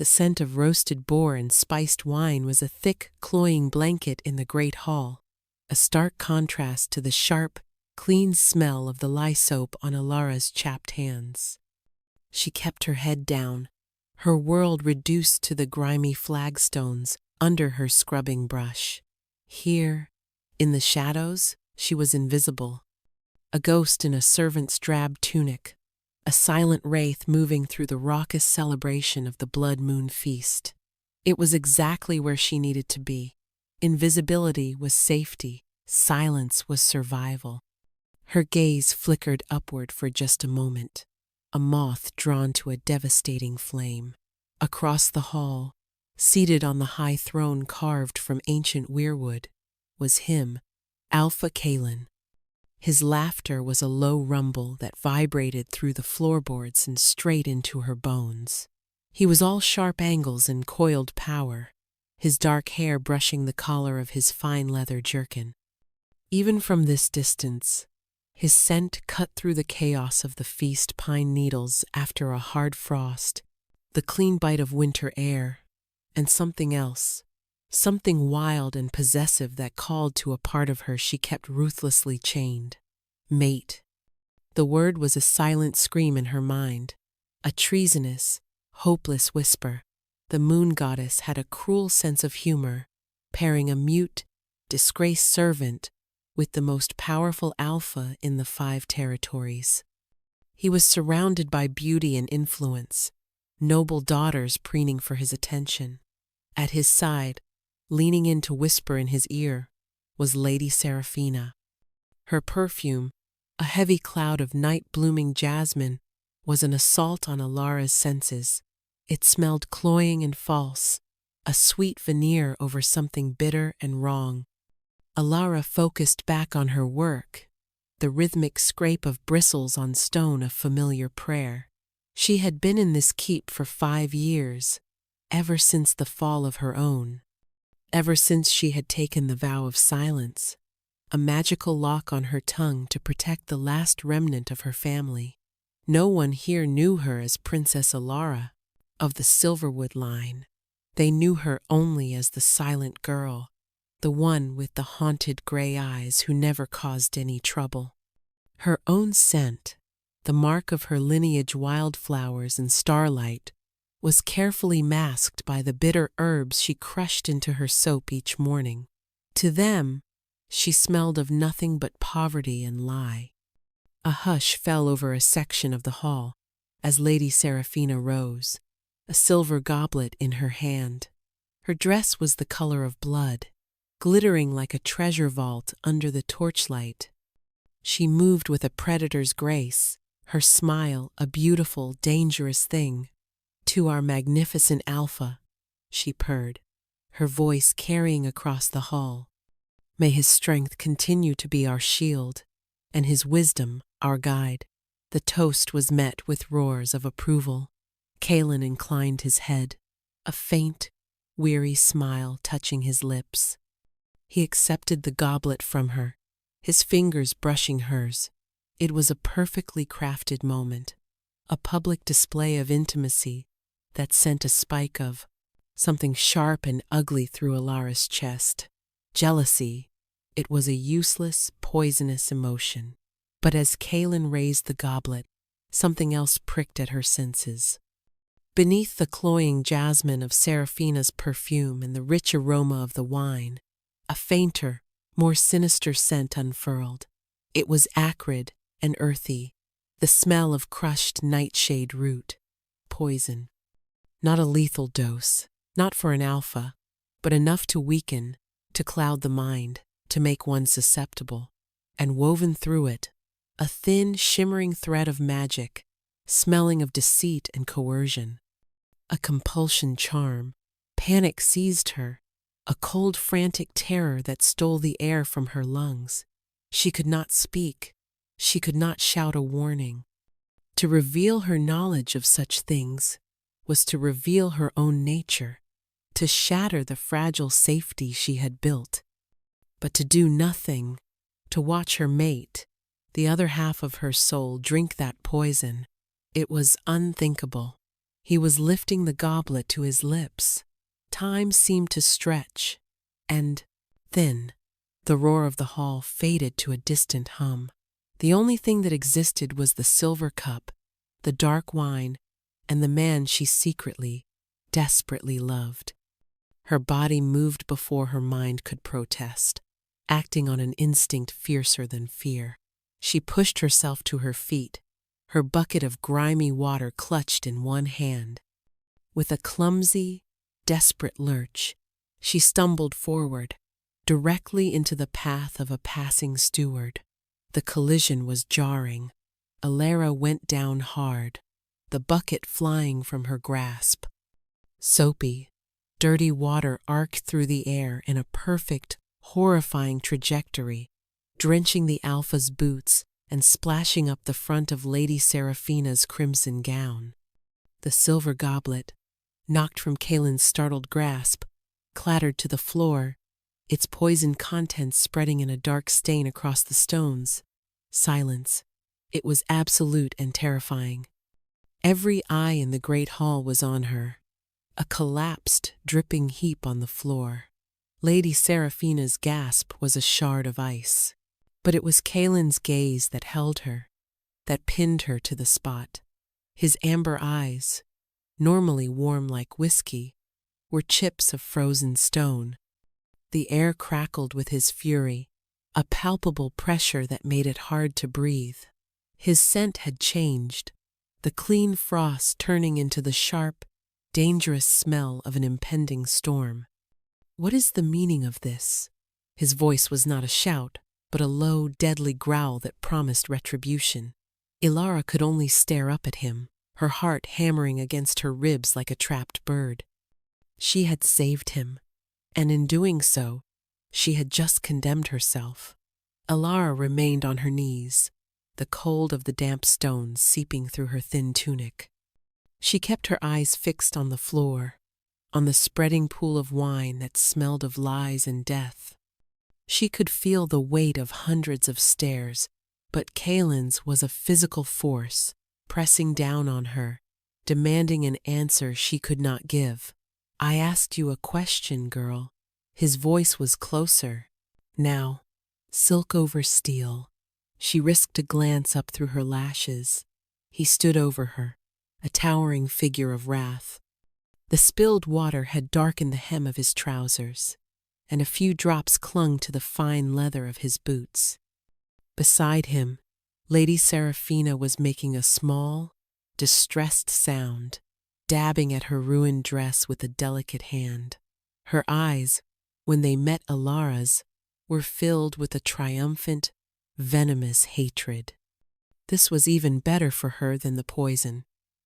The scent of roasted boar and spiced wine was a thick, cloying blanket in the great hall, a stark contrast to the sharp, clean smell of the lye soap on Alara's chapped hands. She kept her head down, her world reduced to the grimy flagstones under her scrubbing brush. Here, in the shadows, she was invisible, a ghost in a servant's drab tunic, a silent wraith moving through the raucous celebration of the blood moon feast. It was exactly where she needed to be. Invisibility was safety, silence was survival. Her gaze flickered upward for just a moment, a moth drawn to a devastating flame. Across the hall, seated on the high throne carved from ancient weirwood, was him, Alpha Kalen. His laughter was a low rumble that vibrated through the floorboards and straight into her bones. He was all sharp angles and coiled power, his dark hair brushing the collar of his fine leather jerkin. Even from this distance, his scent cut through the chaos of the feast pine needles after a hard frost, the clean bite of winter air, and something else, something wild and possessive that called to a part of her she kept ruthlessly chained. Mate. The word was a silent scream in her mind, a treasonous, hopeless whisper. The moon goddess had a cruel sense of humor, pairing a mute, disgraced servant with the most powerful alpha in the 5 territories. He was surrounded by beauty and influence, noble daughters preening for his attention. At his side, leaning in to whisper in his ear, was Lady Seraphina. Her perfume, a heavy cloud of night-blooming jasmine, was an assault on Alara's senses. It smelled cloying and false, a sweet veneer over something bitter and wrong. Alara focused back on her work, the rhythmic scrape of bristles on stone a familiar prayer. She had been in this keep for 5 years, ever since the fall of her own, ever since she had taken the vow of silence, a magical lock on her tongue to protect the last remnant of her family. No one here knew her as Princess Alara, of the Silverwood line. They knew her only as the silent girl, the one with the haunted gray eyes who never caused any trouble. Her own scent, the mark of her lineage wildflowers and starlight, was carefully masked by the bitter herbs she crushed into her soap each morning. To them, she smelled of nothing but poverty and lie. A hush fell over a section of the hall as Lady Seraphina rose, a silver goblet in her hand. Her dress was the color of blood, glittering like a treasure vault under the torchlight. She moved with a predator's grace, her smile a beautiful, dangerous thing. "To our magnificent Alpha," she purred, her voice carrying across the hall. "May his strength continue to be our shield, and his wisdom our guide." The toast was met with roars of approval. Kalen inclined his head, a faint, weary smile touching his lips. He accepted the goblet from her, his fingers brushing hers. It was a perfectly crafted moment, a public display of intimacy that sent a spike of something sharp and ugly through Alara's chest. Jealousy. It was a useless, poisonous emotion. But as Kalen raised the goblet, something else pricked at her senses. Beneath the cloying jasmine of Seraphina's perfume and the rich aroma of the wine, a fainter, more sinister scent unfurled. It was acrid and earthy, the smell of crushed nightshade root. Poison. Not a lethal dose, not for an alpha, but enough to weaken, to cloud the mind, to make one susceptible. And woven through it, a thin, shimmering thread of magic, smelling of deceit and coercion. A compulsion charm. Panic seized her, a cold, frantic terror that stole the air from her lungs. She could not speak. She could not shout a warning. To reveal her knowledge of such things was to reveal her own nature, to shatter the fragile safety she had built. But to do nothing, to watch her mate, the other half of her soul, drink that poison, it was unthinkable. He was lifting the goblet to his lips. Time seemed to stretch, and then the roar of the hall faded to a distant hum. The only thing that existed was the silver cup, the dark wine, and the man she secretly, desperately loved. Her body moved before her mind could protest, acting on an instinct fiercer than fear. She pushed herself to her feet, her bucket of grimy water clutched in one hand. With a clumsy, desperate lurch, she stumbled forward, directly into the path of a passing steward. The collision was jarring. Alara went down hard, the bucket flying from her grasp. Soapy, dirty water arced through the air in a perfect, horrifying trajectory, drenching the Alpha's boots and splashing up the front of Lady Seraphina's crimson gown. The silver goblet, knocked from Kaelin's startled grasp, clattered to the floor, its poisoned contents spreading in a dark stain across the stones. Silence. It was absolute and terrifying. Every eye in the great hall was on her. A collapsed, dripping heap on the floor. Lady Seraphina's gasp was a shard of ice. But it was Kaelin's gaze that held her, that pinned her to the spot. His amber eyes, normally warm like whiskey, were chips of frozen stone. The air crackled with his fury, a palpable pressure that made it hard to breathe. His scent had changed, the clean frost turning into the sharp, dangerous smell of an impending storm. What is the meaning of this? His voice was not a shout, but a low, deadly growl that promised retribution. Alara could only stare up at him, her heart hammering against her ribs like a trapped bird. She had saved him, and in doing so, she had just condemned herself. Alara remained on her knees, the cold of the damp stones seeping through her thin tunic. She kept her eyes fixed on the floor, on the spreading pool of wine that smelled of lies and death. She could feel the weight of hundreds of stares, but Kaelin's was a physical force, pressing down on her, demanding an answer she could not give. "I asked you a question, girl." His voice was closer. Now, silk over steel. She risked a glance up through her lashes. He stood over her, a towering figure of wrath. The spilled water had darkened the hem of his trousers, and a few drops clung to the fine leather of his boots. Beside him, Lady Seraphina was making a small, distressed sound, dabbing at her ruined dress with a delicate hand. Her eyes, when they met Alara's, were filled with a triumphant, venomous hatred. This was even better for her than the poison,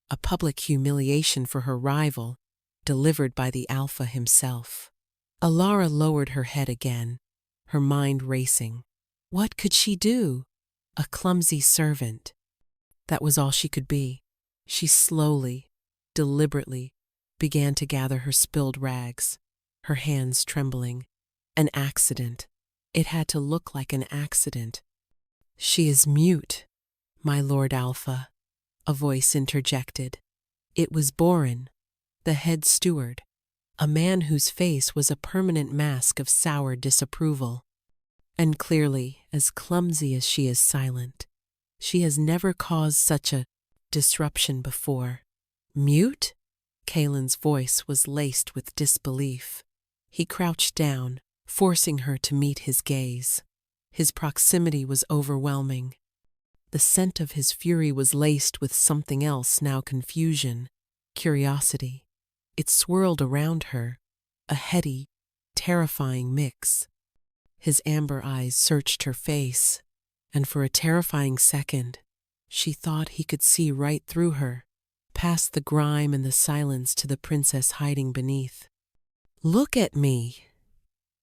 a public humiliation for her rival, delivered by the Alpha himself. Alara lowered her head again, her mind racing. What could she do? A clumsy servant. That was all she could be. She slowly, deliberately, began to gather her spilled rags, her hands trembling. An accident. It had to look like an accident. "She is mute, my Lord Alpha," a voice interjected. It was Boren, the head steward, a man whose face was a permanent mask of sour disapproval. "And clearly, as clumsy as she is silent, she has never caused such a disruption before." "Mute?" Kaelin's voice was laced with disbelief. He crouched down, forcing her to meet his gaze. His proximity was overwhelming. The scent of his fury was laced with something else, now confusion, curiosity. It swirled around her, a heady, terrifying mix. His amber eyes searched her face, and for a terrifying second, she thought he could see right through her, past the grime and the silence to the princess hiding beneath. "Look at me!"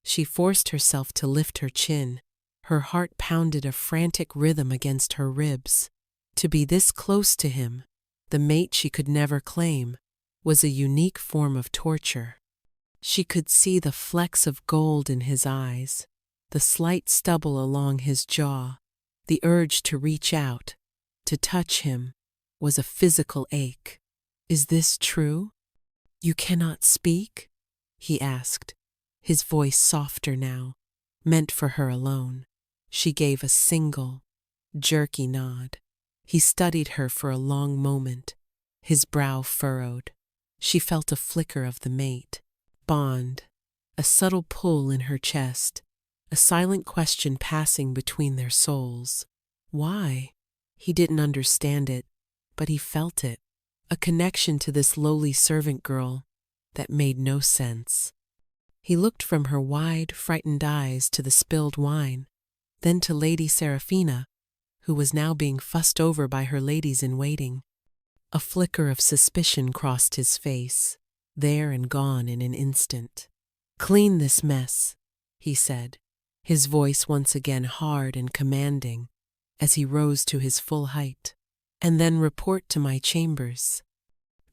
She forced herself to lift her chin. Her heart pounded a frantic rhythm against her ribs. To be this close to him, the mate she could never claim, was a unique form of torture. She could see the flecks of gold in his eyes, the slight stubble along his jaw. The urge to reach out, to touch him, was a physical ache. Is this true? You cannot speak? He asked, his voice softer now, meant for her alone. She gave a single, jerky nod. He studied her for a long moment, his brow furrowed. She felt a flicker of the mate, bond, a subtle pull in her chest, a silent question passing between their souls. Why? He didn't understand it, but he felt it, a connection to this lowly servant girl that made no sense. He looked from her wide, frightened eyes to the spilled wine, then to Lady Seraphina, who was now being fussed over by her ladies-in-waiting. A flicker of suspicion crossed his face, there and gone in an instant. "Clean this mess," he said, his voice once again hard and commanding, as he rose to his full height. "And then report to my chambers.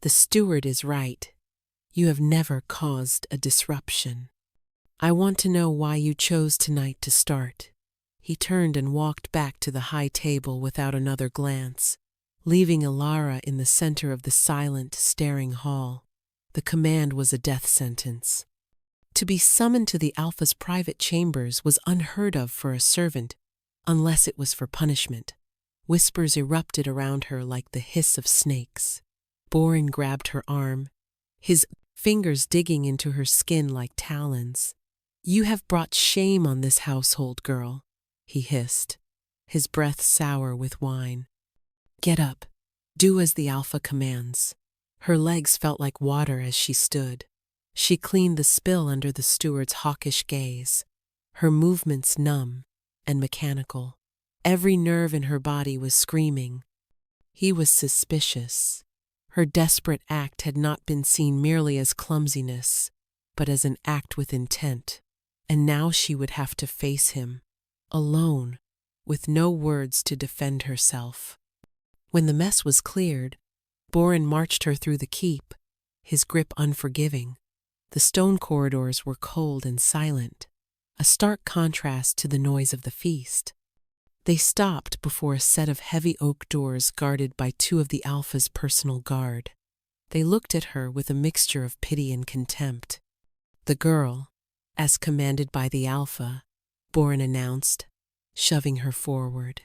The steward is right. You have never caused a disruption. I want to know why you chose tonight to start." He turned and walked back to the high table without another glance, leaving Alara in the center of the silent, staring hall. The command was a death sentence. To be summoned to the Alpha's private chambers was unheard of for a servant, unless it was for punishment. Whispers erupted around her like the hiss of snakes. Boren grabbed her arm, his fingers digging into her skin like talons. "You have brought shame on this household, girl," he hissed, his breath sour with wine. "Get up. Do as the Alpha commands." Her legs felt like water as she stood. She cleaned the spill under the steward's hawkish gaze, her movements numb and mechanical. Every nerve in her body was screaming. He was suspicious. Her desperate act had not been seen merely as clumsiness, but as an act with intent. And now she would have to face him, alone, with no words to defend herself. When the mess was cleared, Boren marched her through the keep, his grip unforgiving. The stone corridors were cold and silent, a stark contrast to the noise of the feast. They stopped before a set of heavy oak doors guarded by two of the Alpha's personal guard. They looked at her with a mixture of pity and contempt. "The girl, as commanded by the Alpha," Boren announced, shoving her forward.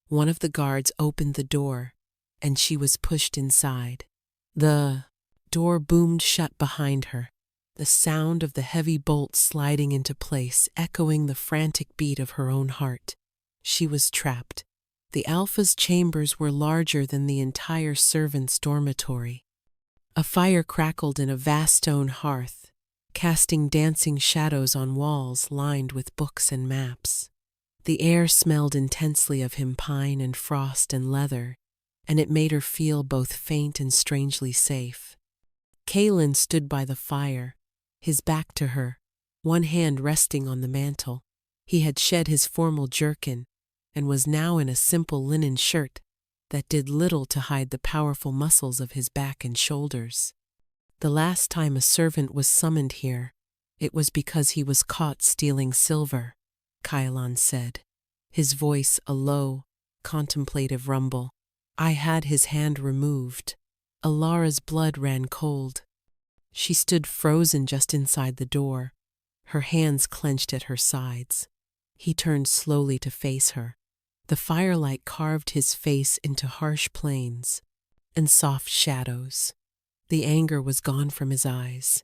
One of the guards opened the door, and she was pushed inside. The door boomed shut behind her, the sound of the heavy bolt sliding into place echoing the frantic beat of her own heart. She was trapped. The Alpha's chambers were larger than the entire servants' dormitory. A fire crackled in a vast stone hearth, casting dancing shadows on walls lined with books and maps. The air smelled intensely of him pine and frost and leather, and it made her feel both faint and strangely safe. Kalen stood by the fire, his back to her, one hand resting on the mantel. He had shed his formal jerkin and was now in a simple linen shirt that did little to hide the powerful muscles of his back and shoulders. The last time a servant was summoned here, it was because he was caught stealing silver, Kailan said, his voice a low, contemplative rumble. "I had his hand removed." Alara's blood ran cold. She stood frozen just inside the door, her hands clenched at her sides. He turned slowly to face her. The firelight carved his face into harsh planes and soft shadows. The anger was gone from his eyes,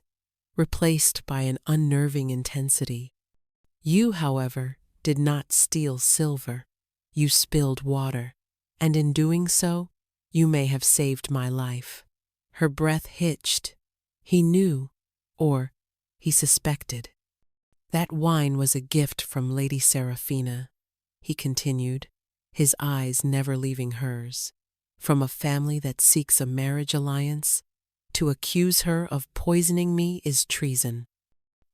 replaced by an unnerving intensity. "You, however, did not steal silver. You spilled water, and in doing so, you may have saved my life." Her breath hitched. He knew, or he suspected. "That wine was a gift from Lady Seraphina," he continued, his eyes never leaving hers. "From a family that seeks a marriage alliance, to accuse her of poisoning me is treason.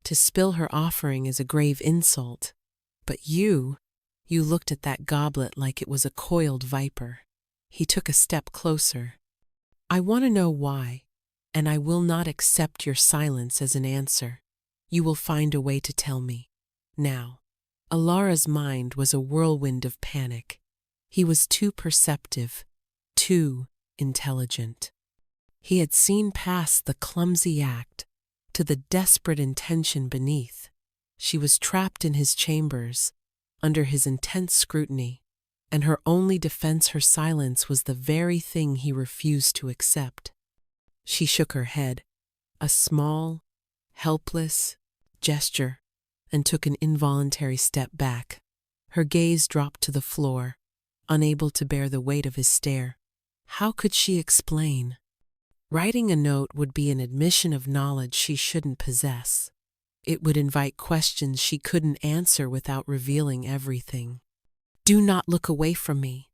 To spill her offering is a grave insult. But you looked at that goblet like it was a coiled viper." He took a step closer. "I want to know why, and I will not accept your silence as an answer. You will find a way to tell me. Now." Alara's mind was a whirlwind of panic. He was too perceptive, too intelligent. He had seen past the clumsy act to the desperate intention beneath. She was trapped in his chambers, under his intense scrutiny, and her only defense, her silence, was the very thing he refused to accept. She shook her head, a small, helpless gesture, and took an involuntary step back. Her gaze dropped to the floor, unable to bear the weight of his stare. How could she explain? Writing a note would be an admission of knowledge she shouldn't possess. It would invite questions she couldn't answer without revealing everything. "Do not look away from me,"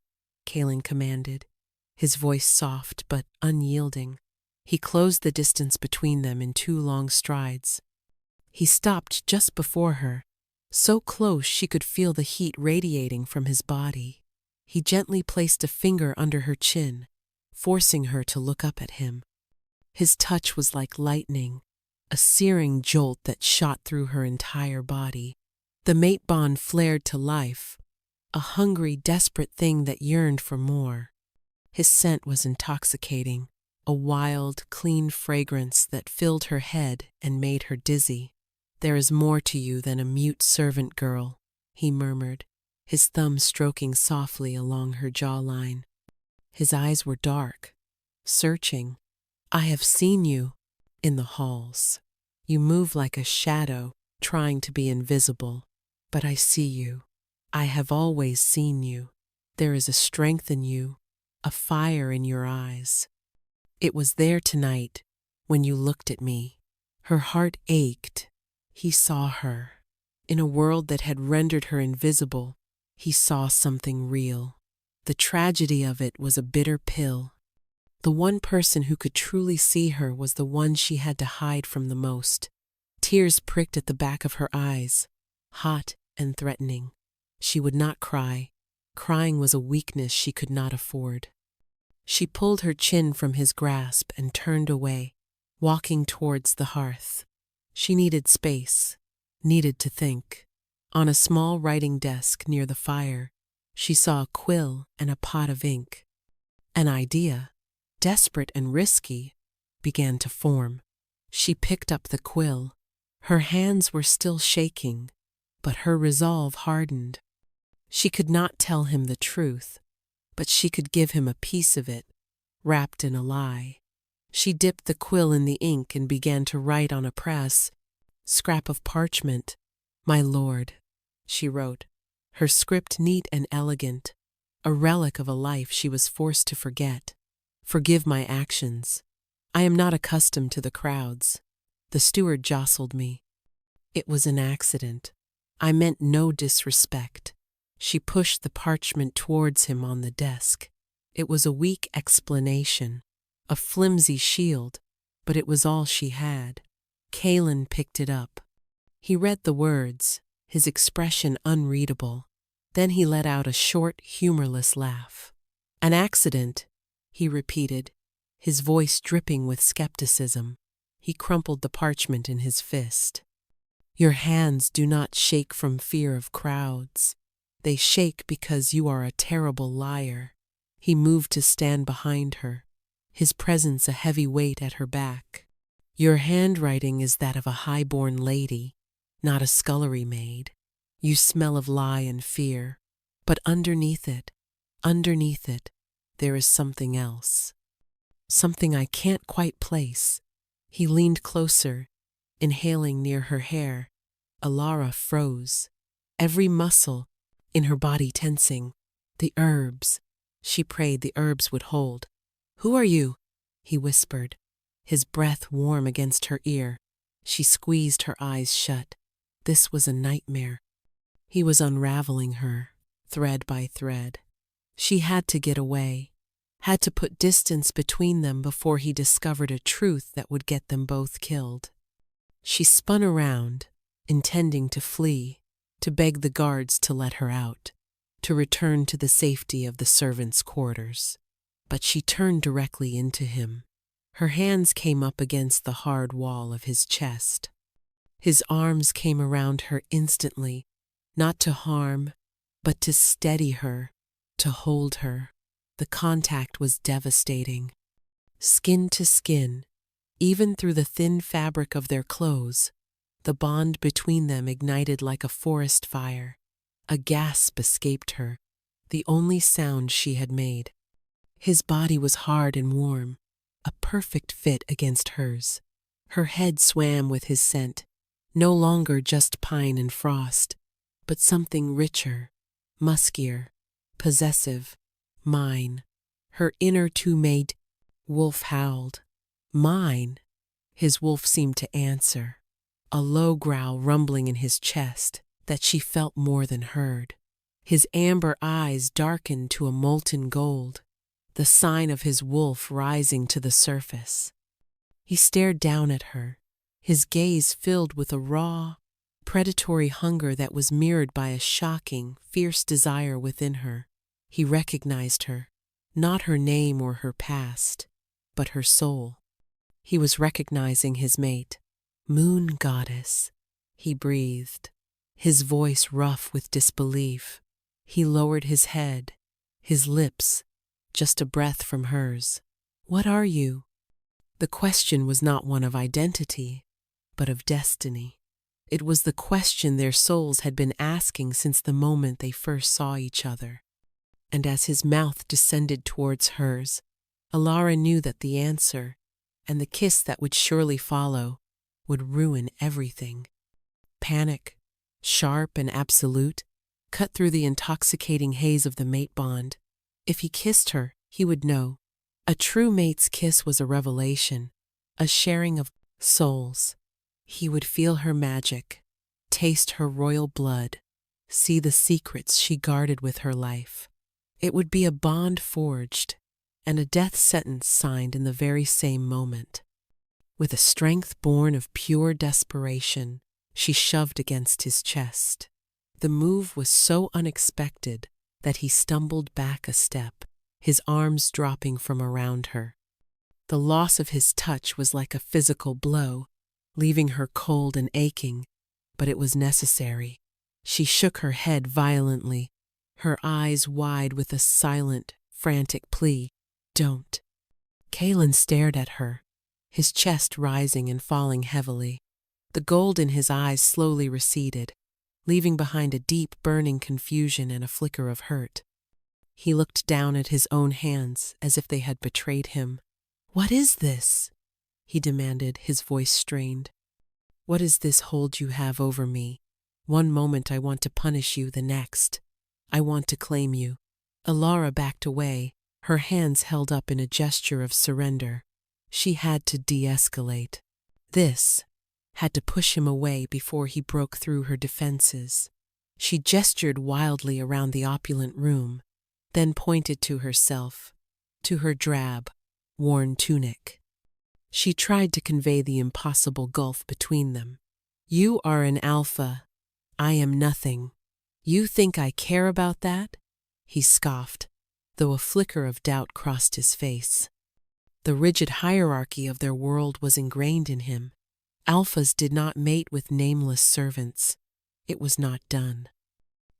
Kalen commanded, his voice soft but unyielding. He closed the distance between them in 2 long strides. He stopped just before her, so close she could feel the heat radiating from his body. He gently placed a finger under her chin, forcing her to look up at him. His touch was like lightning, a searing jolt that shot through her entire body. The mate bond flared to life, a hungry, desperate thing that yearned for more. His scent was intoxicating, a wild, clean fragrance that filled her head and made her dizzy. "There is more to you than a mute servant girl," he murmured, his thumb stroking softly along her jawline. His eyes were dark, searching. "I have seen you in the halls. You move like a shadow, trying to be invisible. But I see you. I have always seen you. There is a strength in you, a fire in your eyes. It was there tonight when you looked at me." Her heart ached. He saw her. In a world that had rendered her invisible, he saw something real. The tragedy of it was a bitter pill. The one person who could truly see her was the one she had to hide from the most. Tears pricked at the back of her eyes, hot and threatening. She would not cry. Crying was a weakness she could not afford. She pulled her chin from his grasp and turned away, walking towards the hearth. She needed space, needed to think. On a small writing desk near the fire, she saw a quill and a pot of ink. An idea, desperate and risky, began to form. She picked up the quill. Her hands were still shaking, but her resolve hardened. She could not tell him the truth, but she could give him a piece of it, wrapped in a lie. She dipped the quill in the ink and began to write on a scrap of parchment. "My lord," she wrote, her script neat and elegant, a relic of a life she was forced to forget. "Forgive my actions. I am not accustomed to the crowds. The steward jostled me. It was an accident. I meant no disrespect." She pushed the parchment towards him on the desk. It was a weak explanation, a flimsy shield, but it was all she had. Kalen picked it up. He read the words, his expression unreadable. Then he let out a short, humorless laugh. "An accident," he repeated, his voice dripping with skepticism. He crumpled the parchment in his fist. "Your hands do not shake from fear of crowds. They shake because you are a terrible liar." He moved to stand behind her, his presence a heavy weight at her back. "Your handwriting is that of a high-born lady, not a scullery maid. You smell of lie and fear, but underneath it, there is something else. Something I can't quite place." He leaned closer, inhaling near her hair. Alara froze, every muscle in her body tensing. "The herbs," she prayed the herbs would hold. "Who are you?" he whispered, his breath warm against her ear. She squeezed her eyes shut. This was a nightmare. He was unraveling her, thread by thread. She had to get away, had to put distance between them before he discovered a truth that would get them both killed. She spun around, intending to flee, to beg the guards to let her out, to return to the safety of the servants' quarters. But she turned directly into him. Her hands came up against the hard wall of his chest. His arms came around her instantly, not to harm, but to steady her, to hold her. The contact was devastating. skin to skin, even through the thin fabric of their clothes. The bond between them ignited like a forest fire. A gasp escaped her, the only sound she had made. His body was hard and warm, a perfect fit against hers. Her head swam with his scent, no longer just pine and frost, but something richer, muskier, possessive, mine. Her inner two-mate wolf howled. Mine. His wolf seemed to answer, a low growl rumbling in his chest that she felt more than heard. His amber eyes darkened to a molten gold, the sign of his wolf rising to the surface. He stared down at her, his gaze filled with a raw, predatory hunger that was mirrored by a shocking, fierce desire within her. He recognized her, not her name or her past, but her soul. He was recognizing his mate. Moon goddess, he breathed, his voice rough with disbelief. He lowered his head, his lips just a breath from hers. What are you? The question was not one of identity, but of destiny. It was the question their souls had been asking since the moment they first saw each other. And as his mouth descended towards hers, Alara knew that the answer, and the kiss that would surely follow, would ruin everything. Panic, sharp and absolute, cut through the intoxicating haze of the mate bond. If he kissed her, he would know. A true mate's kiss was a revelation, a sharing of souls. He would feel her magic, taste her royal blood, see the secrets she guarded with her life. It would be a bond forged, and a death sentence signed in the very same moment. With a strength born of pure desperation, she shoved against his chest. The move was so unexpected that he stumbled back a step, his arms dropping from around her. The loss of his touch was like a physical blow, leaving her cold and aching, but it was necessary. She shook her head violently, her eyes wide with a silent, frantic plea. Don't. Kalen stared at her, his chest rising and falling heavily. The gold in his eyes slowly receded, leaving behind a deep, burning confusion and a flicker of hurt. He looked down at his own hands as if they had betrayed him. What is this? He demanded, his voice strained. What is this hold you have over me? One moment I want to punish you, the next I want to claim you. Alara backed away, her hands held up in a gesture of surrender. She had to de-escalate. This had to push him away before he broke through her defenses. She gestured wildly around the opulent room, then pointed to herself, to her drab, worn tunic. She tried to convey the impossible gulf between them. You are an alpha. I am nothing. You think I care about that? He scoffed, though a flicker of doubt crossed his face. The rigid hierarchy of their world was ingrained in him. Alphas did not mate with nameless servants. It was not done.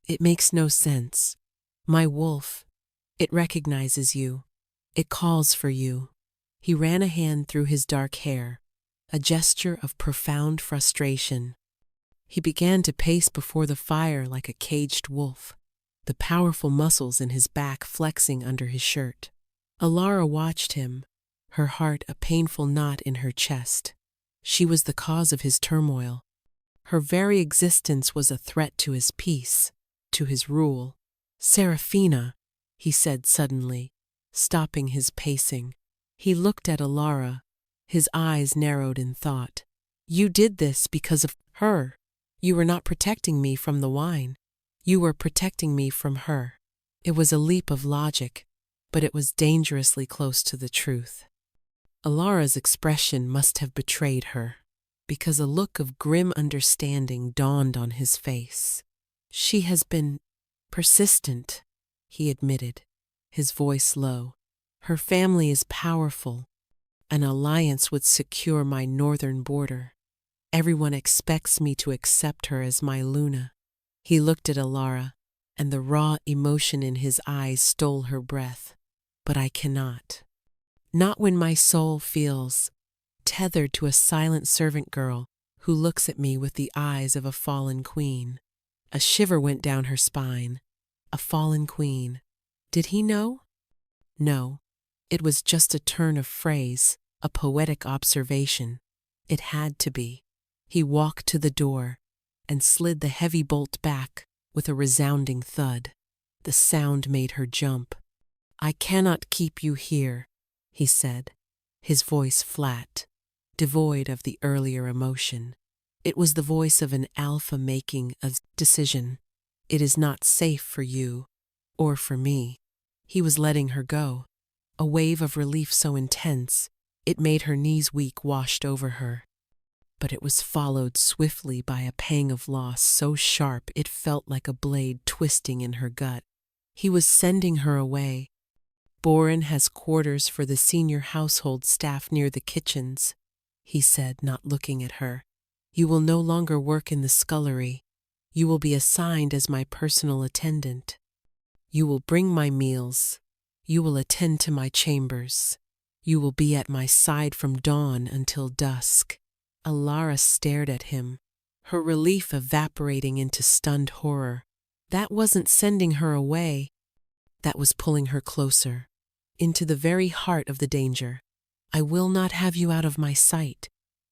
It makes no sense. My wolf, it recognizes you. It calls for you. He ran a hand through his dark hair, a gesture of profound frustration. He began to pace before the fire like a caged wolf, the powerful muscles in his back flexing under his shirt. Alara watched him, her heart a painful knot in her chest. She was the cause of his turmoil. Her very existence was a threat to his peace, to his rule. Seraphina, he said suddenly, stopping his pacing. He looked at Alara, his eyes narrowed in thought. You did this because of her. You were not protecting me from the wine. You were protecting me from her. It was a leap of logic, but it was dangerously close to the truth. Alara's expression must have betrayed her, because a look of grim understanding dawned on his face. She has been persistent, he admitted, his voice low. Her family is powerful. An alliance would secure my northern border. Everyone expects me to accept her as my Luna. He looked at Alara, and the raw emotion in his eyes stole her breath. But I cannot. Not when my soul feels tethered to a silent servant girl who looks at me with the eyes of a fallen queen. A shiver went down her spine. A fallen queen. Did he know? No. It was just a turn of phrase, a poetic observation. It had to be. He walked to the door and slid the heavy bolt back with a resounding thud. The sound made her jump. "I cannot keep you here," he said, his voice flat, devoid of the earlier emotion. It was the voice of an alpha making a decision. "It is not safe for you, or for me." He was letting her go. A wave of relief so intense, it made her knees weak washed over her. But it was followed swiftly by a pang of loss so sharp it felt like a blade twisting in her gut. He was sending her away. "Boren has quarters for the senior household staff near the kitchens," he said, not looking at her. "You will no longer work in the scullery. You will be assigned as my personal attendant. You will bring my meals. You will attend to my chambers. You will be at my side from dawn until dusk." Alara stared at him, her relief evaporating into stunned horror. That wasn't sending her away. That was pulling her closer, into the very heart of the danger. "I will not have you out of my sight,"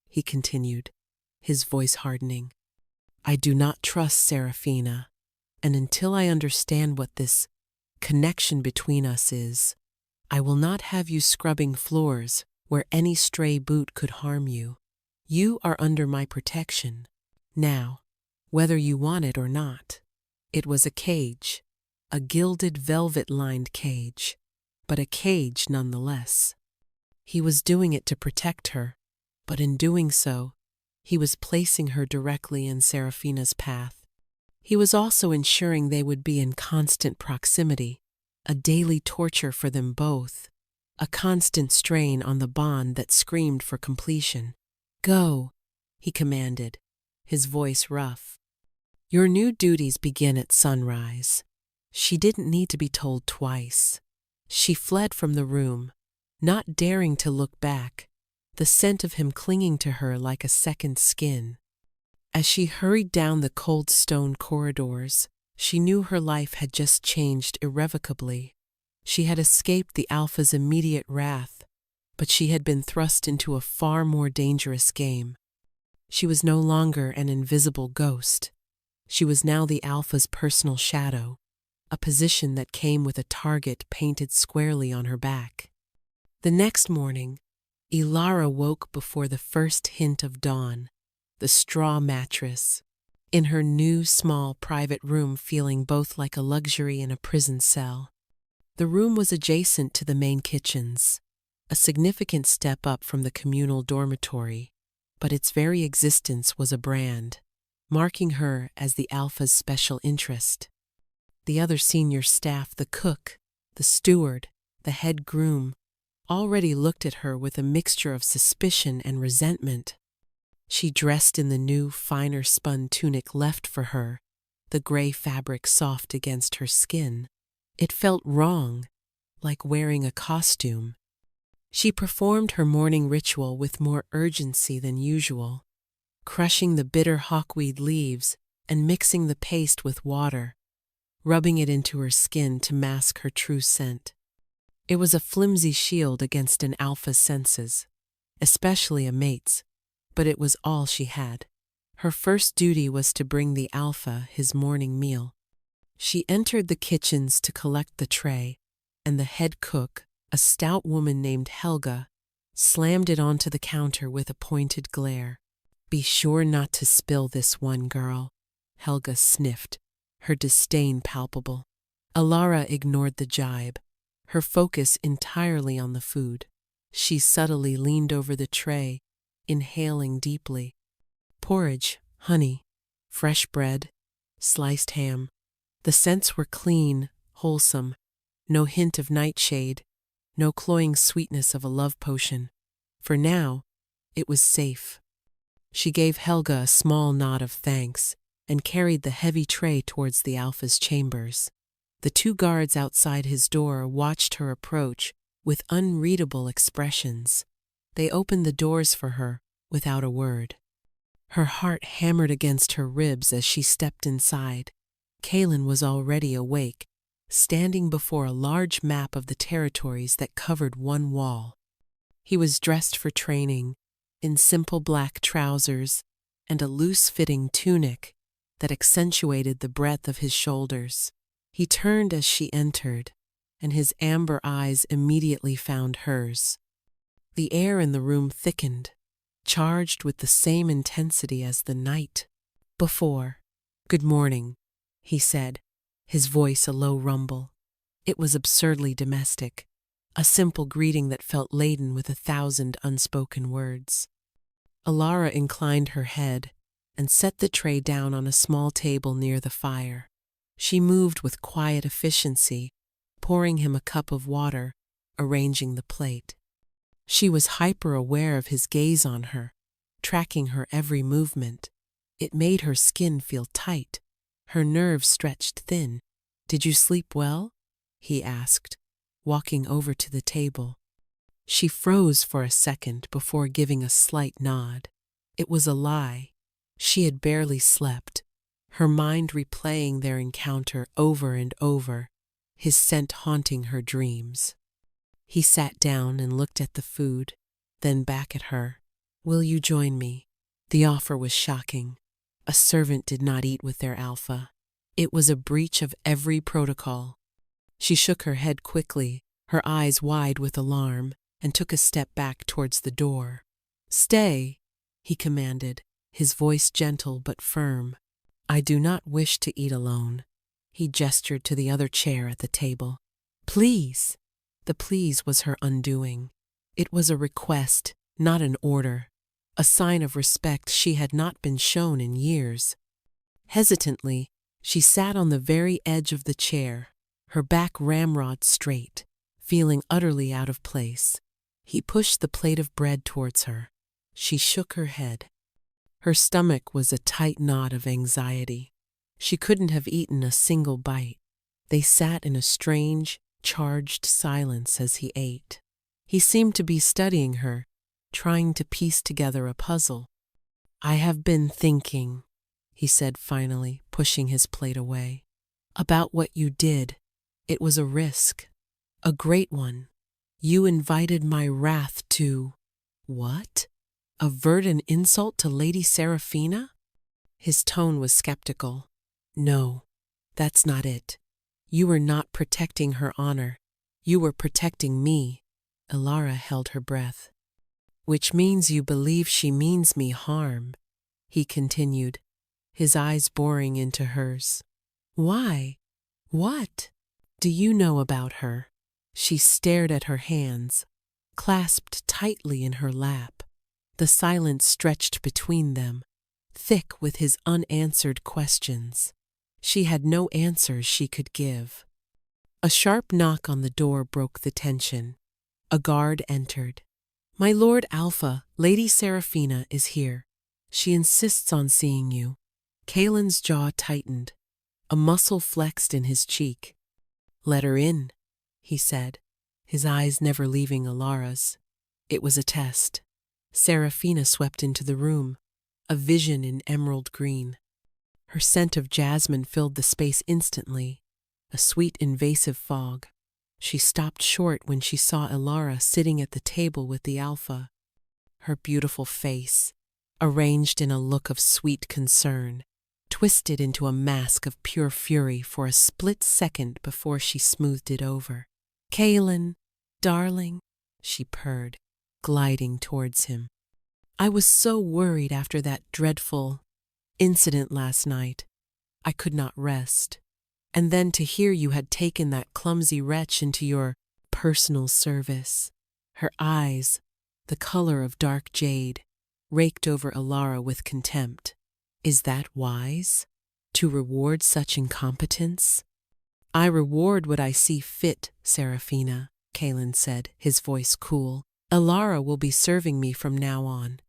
he continued, his voice hardening. "I do not trust Serafina, and until I understand what this connection between us is, I will not have you scrubbing floors where any stray boot could harm you. You are under my protection, now, whether you want it or not." It was a cage, a gilded velvet-lined cage, but a cage nonetheless. He was doing it to protect her, but in doing so, he was placing her directly in Serafina's path. He was also ensuring they would be in constant proximity, a daily torture for them both, a constant strain on the bond that screamed for completion. "Go," he commanded, his voice rough. "Your new duties begin at sunrise." She didn't need to be told twice. She fled from the room, not daring to look back, the scent of him clinging to her like a second skin. As she hurried down the cold stone corridors, she knew her life had just changed irrevocably. She had escaped the Alpha's immediate wrath, but she had been thrust into a far more dangerous game. She was no longer an invisible ghost. She was now the Alpha's personal shadow, a position that came with a target painted squarely on her back. The next morning, Ilara woke before the first hint of dawn, the straw mattress, in her new small private room feeling both like a luxury and a prison cell. The room was adjacent to the main kitchens, a significant step up from the communal dormitory, but its very existence was a brand, marking her as the Alpha's special interest. The other senior staff, the cook, the steward, the head groom, already looked at her with a mixture of suspicion and resentment. She dressed in the new, finer spun tunic left for her, the gray fabric soft against her skin. It felt wrong, like wearing a costume. She performed her morning ritual with more urgency than usual, crushing the bitter hawkweed leaves and mixing the paste with water, rubbing it into her skin to mask her true scent. It was a flimsy shield against an Alpha's senses, especially a mate's, but it was all she had. Her first duty was to bring the Alpha his morning meal. She entered the kitchens to collect the tray, and the head cook, a stout woman named Helga, slammed it onto the counter with a pointed glare. "Be sure not to spill this one, girl," Helga sniffed, her disdain palpable. Alara ignored the jibe, her focus entirely on the food. She subtly leaned over the tray, inhaling deeply. Porridge, honey, fresh bread, sliced ham. The scents were clean, wholesome, no hint of nightshade, no cloying sweetness of a love potion. For now, it was safe. She gave Helga a small nod of thanks and carried the heavy tray towards the Alpha's chambers. The two guards outside his door watched her approach with unreadable expressions. They opened the doors for her without a word. Her heart hammered against her ribs as she stepped inside. Kaelin was already awake, standing before a large map of the territories that covered one wall. He was dressed for training, in simple black trousers and a loose-fitting tunic that accentuated the breadth of his shoulders. He turned as she entered, and his amber eyes immediately found hers. The air in the room thickened, charged with the same intensity as the night before. "Good morning," he said, his voice a low rumble. It was absurdly domestic, a simple greeting that felt laden with 1,000 unspoken words. Alara inclined her head and set the tray down on a small table near the fire. She moved with quiet efficiency, pouring him a cup of water, arranging the plate. She was hyper-aware of his gaze on her, tracking her every movement. It made her skin feel tight, her nerves stretched thin. "Did you sleep well?" he asked, walking over to the table. She froze for a second before giving a slight nod. It was a lie. She had barely slept, her mind replaying their encounter over and over, his scent haunting her dreams. He sat down and looked at the food, then back at her. "Will you join me?" The offer was shocking. A servant did not eat with their alpha. It was a breach of every protocol. She shook her head quickly, her eyes wide with alarm, and took a step back towards the door. "Stay," he commanded, his voice gentle but firm. "I do not wish to eat alone." He gestured to the other chair at the table. "Please." The please was her undoing. It was a request, not an order, a sign of respect she had not been shown in years. Hesitantly, she sat on the very edge of the chair, her back ramrod straight, feeling utterly out of place. He pushed the plate of bread towards her. She shook her head. Her stomach was a tight knot of anxiety. She couldn't have eaten a single bite. They sat in a strange, charged silence as he ate. He seemed to be studying her, trying to piece together a puzzle. "I have been thinking," he said finally, pushing his plate away, "about what you did. It was a risk, a great one. You invited my wrath to—" "What? Avert an insult to Lady Seraphina?" His tone was skeptical. "No, that's not it. You were not protecting her honor. You were protecting me." Alara held her breath. "Which means you believe she means me harm," he continued, his eyes boring into hers. "Why? What do you know about her?" She stared at her hands, clasped tightly in her lap. The silence stretched between them, thick with his unanswered questions. She had no answers she could give. A sharp knock on the door broke the tension. A guard entered. "My Lord Alpha, Lady Seraphina is here. She insists on seeing you." Kaelin's jaw tightened. A muscle flexed in his cheek. "Let her in," he said, his eyes never leaving Alara's. It was a test. Seraphina swept into the room, a vision in emerald green. Her scent of jasmine filled the space instantly, a sweet invasive fog. She stopped short when she saw Alara sitting at the table with the alpha. Her beautiful face, arranged in a look of sweet concern, twisted into a mask of pure fury for a split second before she smoothed it over. "Kaelin, darling," she purred, gliding towards him. "I was so worried after that dreadful incident last night. I could not rest. And then to hear you had taken that clumsy wretch into your personal service." Her eyes, the color of dark jade, raked over Alara with contempt. "Is that wise? To reward such incompetence?" "I reward what I see fit, Seraphina," Kaelin said, his voice cool. "Alara will be serving me from now on."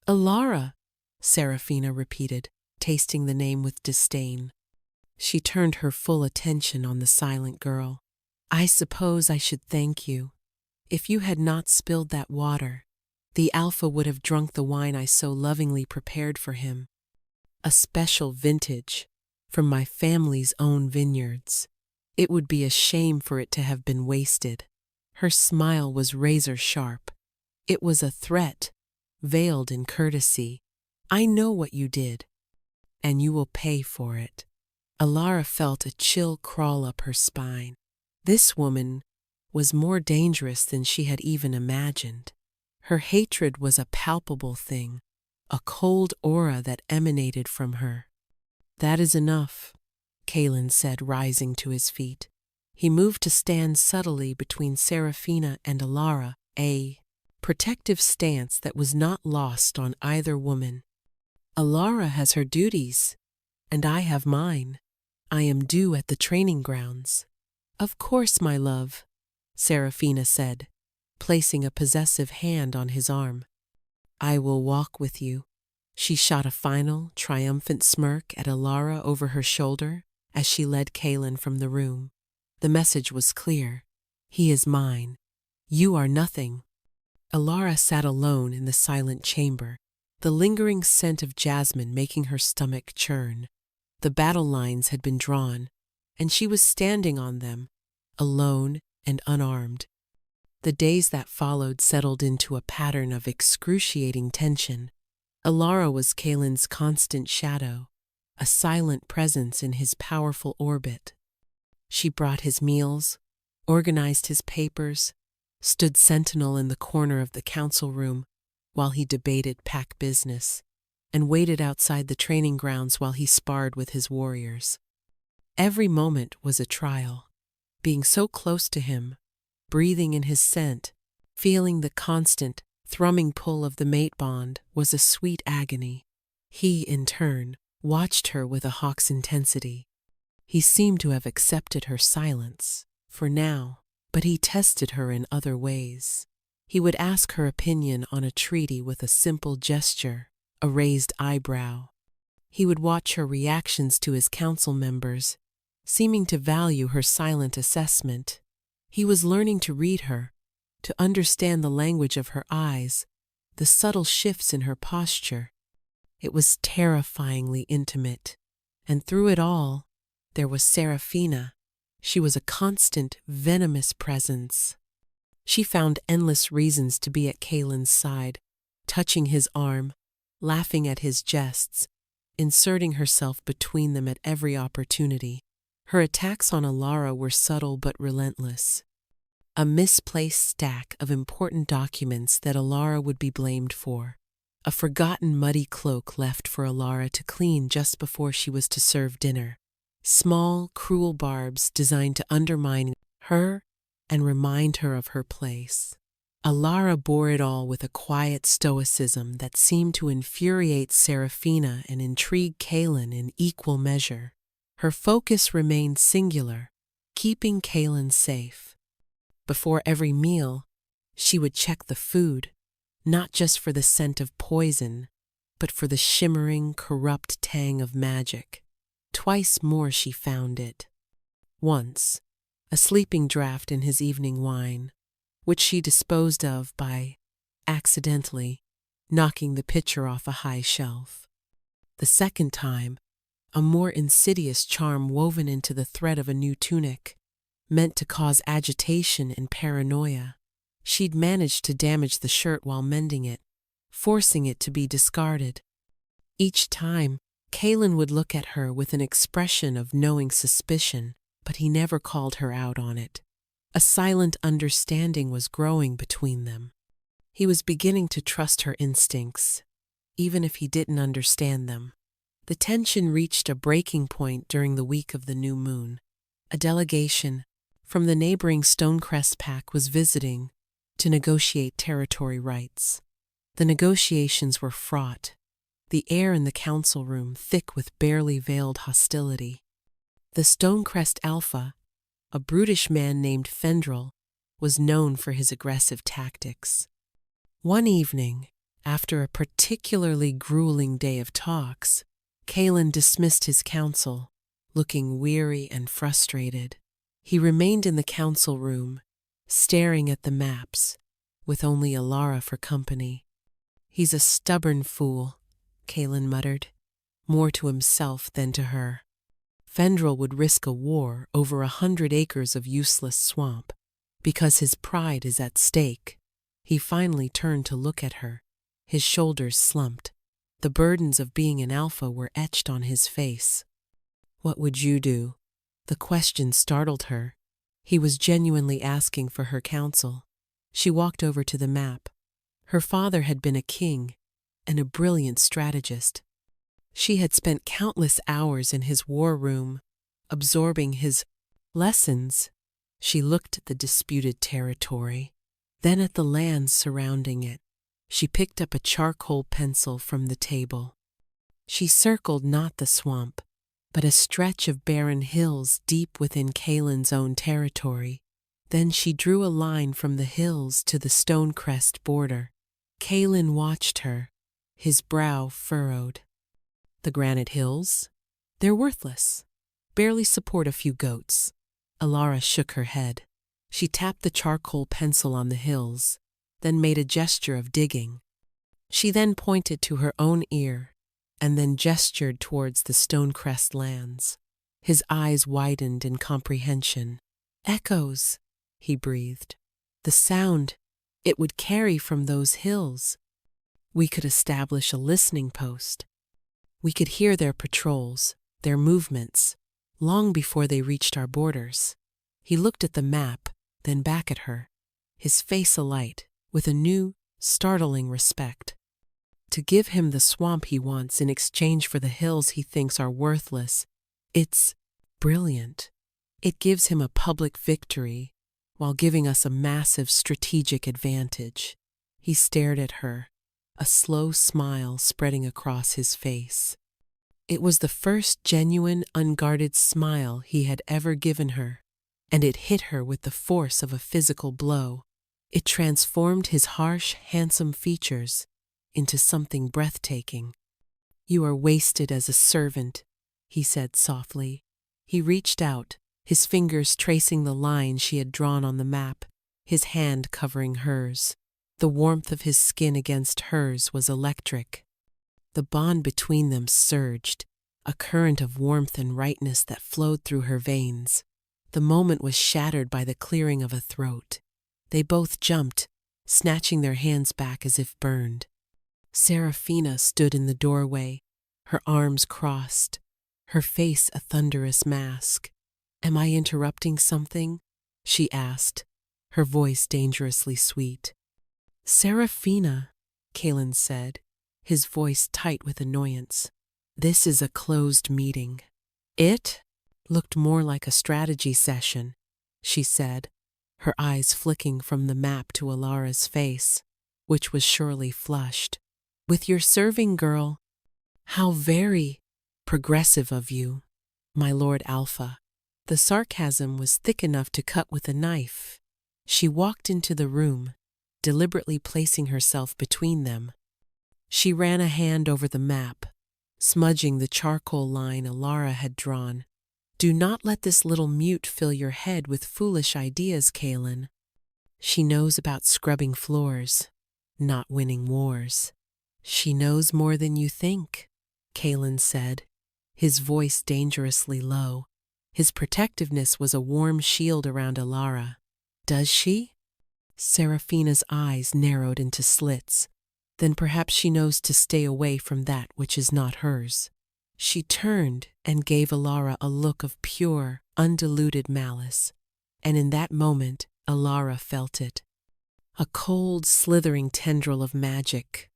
"Alara," Seraphina repeated, tasting the name with disdain. She turned her full attention on the silent girl. "I suppose I should thank you. If you had not spilled that water, the Alpha would have drunk the wine I so lovingly prepared for him. A special vintage from my family's own vineyards. It would be a shame for it to have been wasted. Her smile was razor sharp. It was a threat, veiled in courtesy. I know what you did, and you will pay for it. Alara felt a chill crawl up her spine. This woman was more dangerous than she had even imagined. Her hatred was a palpable thing, a cold aura that emanated from her. That is enough, Kalen said, rising to his feet. He moved to stand subtly between Serafina and Alara, a protective stance that was not lost on either woman. Alara has her duties, and I have mine. I am due at the training grounds. Of course, my love, Serafina said, placing a possessive hand on his arm. I will walk with you. She shot a final, triumphant smirk at Alara over her shoulder as she led Kalen from the room. The message was clear. He is mine. You are nothing. Alara sat alone in the silent chamber, the lingering scent of jasmine making her stomach churn. The battle lines had been drawn, and she was standing on them, alone and unarmed. The days that followed settled into a pattern of excruciating tension. Alara was Kalen's constant shadow, a silent presence in his powerful orbit. She brought his meals, organized his papers, stood sentinel in the corner of the council room while he debated pack business, and waited outside the training grounds while he sparred with his warriors. Every moment was a trial. Being so close to him, breathing in his scent, feeling the constant, thrumming pull of the mate bond was a sweet agony. He, in turn, watched her with a hawk's intensity. He seemed to have accepted her silence, for now, but he tested her in other ways. He would ask her opinion on a treaty with a simple gesture, a raised eyebrow. He would watch her reactions to his council members, seeming to value her silent assessment. He was learning to read her, to understand the language of her eyes, the subtle shifts in her posture. It was terrifyingly intimate, and through it all, there was Serafina. She was a constant, venomous presence. She found endless reasons to be at Kalen's side, touching his arm, laughing at his jests, inserting herself between them at every opportunity. Her attacks on Alara were subtle but relentless. A misplaced stack of important documents that Alara would be blamed for. A forgotten muddy cloak left for Alara to clean just before she was to serve dinner. Small, cruel barbs designed to undermine her and remind her of her place. Alara bore it all with a quiet stoicism that seemed to infuriate Serafina and intrigue Kalen in equal measure. Her focus remained singular, keeping Kalen safe. Before every meal, she would check the food, not just for the scent of poison, but for the shimmering, corrupt tang of magic. Twice more she found it. Once, a sleeping draught in his evening wine, which she disposed of by, accidentally, knocking the pitcher off a high shelf. The second time, a more insidious charm woven into the thread of a new tunic, meant to cause agitation and paranoia. She'd managed to damage the shirt while mending it, forcing it to be discarded. Each time, Kalen would look at her with an expression of knowing suspicion, but he never called her out on it. A silent understanding was growing between them. He was beginning to trust her instincts, even if he didn't understand them. The tension reached a breaking point during the week of the new moon. A delegation from the neighboring Stonecrest Pack was visiting to negotiate territory rights. The negotiations were fraught, the air in the council room thick with barely veiled hostility. The Stonecrest Alpha, a brutish man named Fendril, was known for his aggressive tactics. One evening, after a particularly grueling day of talks, Kalen dismissed his council, looking weary and frustrated. He remained in the council room, staring at the maps, with only Alara for company. "He's a stubborn fool," Kaelin muttered, more to himself than to her. Fendrel would risk a war over 100 acres of useless swamp, because his pride is at stake. He finally turned to look at her. His shoulders slumped. The burdens of being an alpha were etched on his face. "What would you do?" The question startled her. He was genuinely asking for her counsel. She walked over to the map. Her father had been a king and a brilliant strategist. She had spent countless hours in his war room, absorbing his lessons. She looked at the disputed territory, then at the lands surrounding it. She picked up a charcoal pencil from the table. She circled not the swamp, but a stretch of barren hills deep within Kaelin's own territory. Then she drew a line from the hills to the Stonecrest border. Kaelin watched her, his brow furrowed. "The granite hills? They're worthless. Barely support a few goats." Alara shook her head. She tapped the charcoal pencil on the hills, then made a gesture of digging. She then pointed to her own ear, and then gestured towards the Stonecrest lands. His eyes widened in comprehension. "Echoes," he breathed. "The sound it would carry from those hills. We could establish a listening post. We could hear their patrols, their movements, long before they reached our borders." He looked at the map, then back at her, his face alight with a new, startling respect. To give him the swamp he wants in exchange for the hills he thinks are worthless, it's brilliant. It gives him a public victory while giving us a massive strategic advantage. He stared at her, a slow smile spreading across his face. It was the first genuine, unguarded smile he had ever given her, and it hit her with the force of a physical blow. It transformed his harsh, handsome features into something breathtaking. "You are wasted as a servant," he said softly. He reached out, his fingers tracing the line she had drawn on the map, his hand covering hers. The warmth of his skin against hers was electric. The bond between them surged, a current of warmth and rightness that flowed through her veins. The moment was shattered by the clearing of a throat. They both jumped, snatching their hands back as if burned. Seraphina stood in the doorway, her arms crossed, her face a thunderous mask. "Am I interrupting something?" she asked, her voice dangerously sweet. "Seraphina," Kaelin said, his voice tight with annoyance. "This is a closed meeting." "It looked more like a strategy session," she said, her eyes flicking from the map to Alara's face, which was surely flushed. "With your serving girl. How very progressive of you, my Lord Alpha." The sarcasm was thick enough to cut with a knife. She walked into the room, deliberately placing herself between them. She ran a hand over the map, smudging the charcoal line Alara had drawn. "Do not let this little mute fill your head with foolish ideas, Kaelin. She knows about scrubbing floors, not winning wars." "She knows more than you think," Kaelin said, his voice dangerously low. His protectiveness was a warm shield around Alara. "Does she?" Seraphina's eyes narrowed into slits. "Then perhaps she knows to stay away from that which is not hers." She turned and gave Alara a look of pure, undiluted malice, and in that moment Alara felt it. A cold, slithering tendril of magic,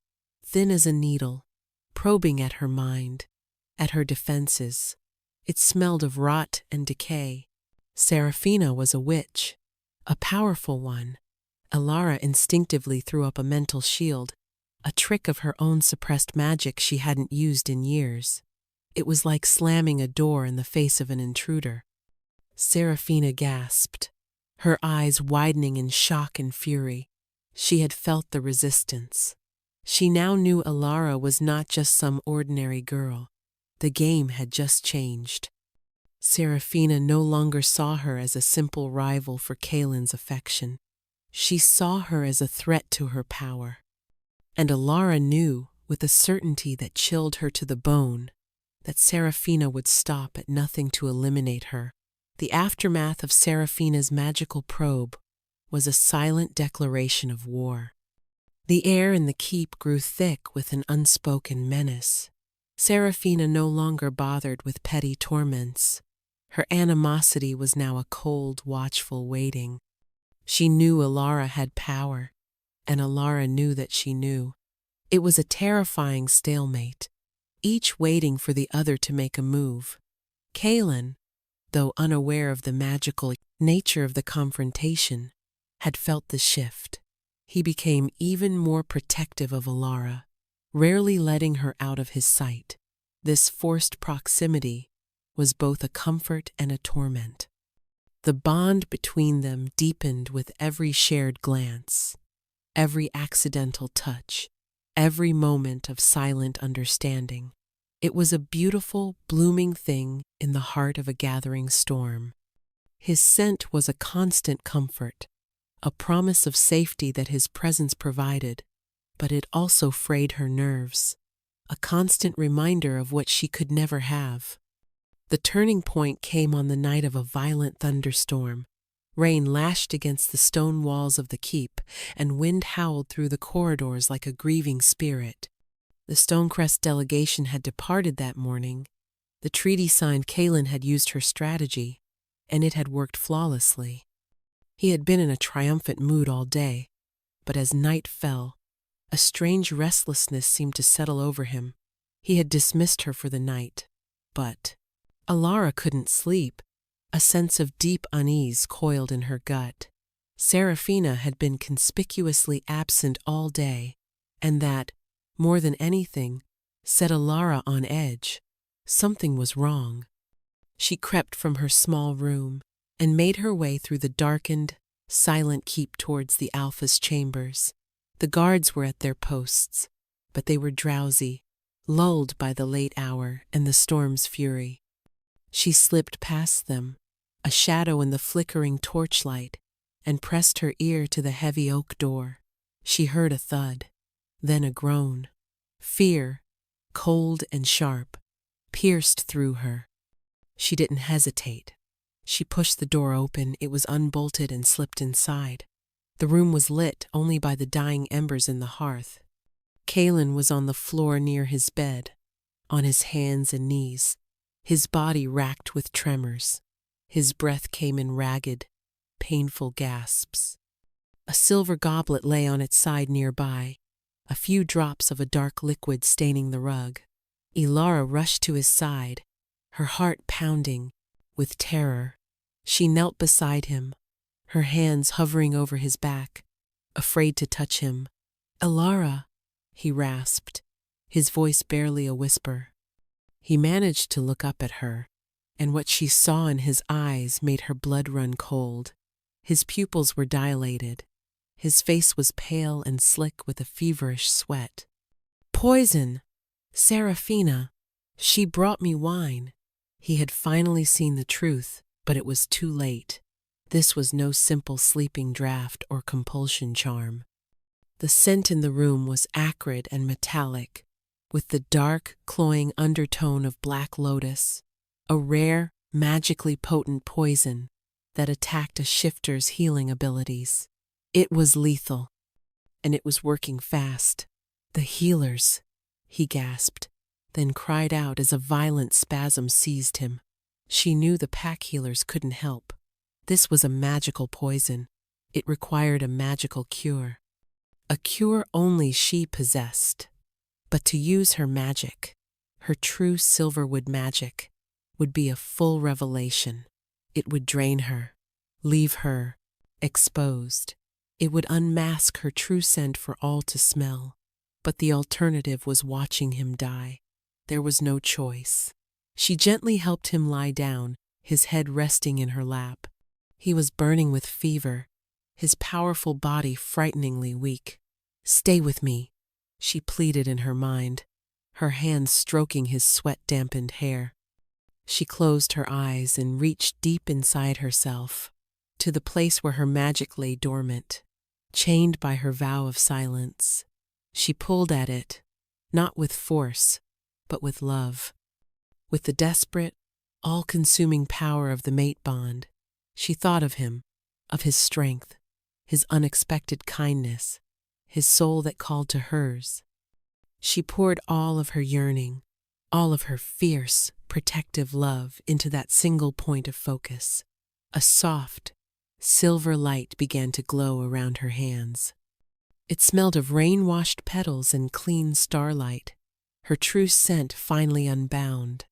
thin as a needle, probing at her mind, at her defenses. It smelled of rot and decay. Seraphina was a witch, a powerful one. Alara instinctively threw up a mental shield, a trick of her own suppressed magic she hadn't used in years. It was like slamming a door in the face of an intruder. Seraphina gasped, her eyes widening in shock and fury. She had felt the resistance. She now knew Alara was not just some ordinary girl. The game had just changed. Seraphina no longer saw her as a simple rival for Kaelin's affection. She saw her as a threat to her power. And Alara knew, with a certainty that chilled her to the bone, that Seraphina would stop at nothing to eliminate her. The aftermath of Seraphina's magical probe was a silent declaration of war. The air in the keep grew thick with an unspoken menace. Seraphina no longer bothered with petty torments. Her animosity was now a cold, watchful waiting. She knew Alara had power, and Alara knew that she knew. It was a terrifying stalemate, each waiting for the other to make a move. Kaelin, though unaware of the magical nature of the confrontation, had felt the shift. He became even more protective of Alara, rarely letting her out of his sight. This forced proximity was both a comfort and a torment. The bond between them deepened with every shared glance, every accidental touch, every moment of silent understanding. It was a beautiful, blooming thing in the heart of a gathering storm. His scent was a constant comfort, a promise of safety that his presence provided, but it also frayed her nerves, a constant reminder of what she could never have. The turning point came on the night of a violent thunderstorm. Rain lashed against the stone walls of the keep, and wind howled through the corridors like a grieving spirit. The Stonecrest delegation had departed that morning. The treaty-signed Kaelin had used her strategy, and it had worked flawlessly. He had been in a triumphant mood all day, but as night fell, a strange restlessness seemed to settle over him. He had dismissed her for the night, but Alara couldn't sleep. A sense of deep unease coiled in her gut. Seraphina had been conspicuously absent all day, and that, more than anything, set Alara on edge. Something was wrong. She crept from her small room and made her way through the darkened, silent keep towards the Alpha's chambers. The guards were at their posts, but they were drowsy, lulled by the late hour and the storm's fury. She slipped past them, a shadow in the flickering torchlight, and pressed her ear to the heavy oak door. She heard a thud, then a groan. Fear, cold and sharp, pierced through her. She didn't hesitate. She pushed the door open. It was unbolted and slipped inside. The room was lit only by the dying embers in the hearth. Kaelin was on the floor near his bed, on his hands and knees, his body racked with tremors. His breath came in ragged, painful gasps. A silver goblet lay on its side nearby, a few drops of a dark liquid staining the rug. Alara rushed to his side, her heart pounding with terror. She knelt beside him, her hands hovering over his back, afraid to touch him. "Alara," he rasped, his voice barely a whisper. He managed to look up at her, and what she saw in his eyes made her blood run cold. His pupils were dilated. His face was pale and slick with a feverish sweat. "Poison! Seraphina! She brought me wine." He had finally seen the truth, but it was too late. This was no simple sleeping draught or compulsion charm. The scent in the room was acrid and metallic, with the dark, cloying undertone of black lotus, a rare, magically potent poison that attacked a shifter's healing abilities. It was lethal, and it was working fast. "The healers," he gasped, then cried out as a violent spasm seized him. She knew the pack healers couldn't help. This was a magical poison. It required a magical cure. A cure only she possessed. But to use her magic, her true Silverwood magic, would be a full revelation. It would drain her, leave her exposed. It would unmask her true scent for all to smell. But the alternative was watching him die. There was no choice. She gently helped him lie down, his head resting in her lap. He was burning with fever, his powerful body frighteningly weak. "Stay with me," she pleaded in her mind, her hands stroking his sweat-dampened hair. She closed her eyes and reached deep inside herself, to the place where her magic lay dormant. chained by her vow of silence. She pulled at it, not with force, but with love. With the desperate, all-consuming power of the mate bond, she thought of him, of his strength, his unexpected kindness, his soul that called to hers. She poured all of her yearning, all of her fierce, protective love into that single point of focus. A soft, silver light began to glow around her hands. It smelled of rain-washed petals and clean starlight, her true scent finally unbound.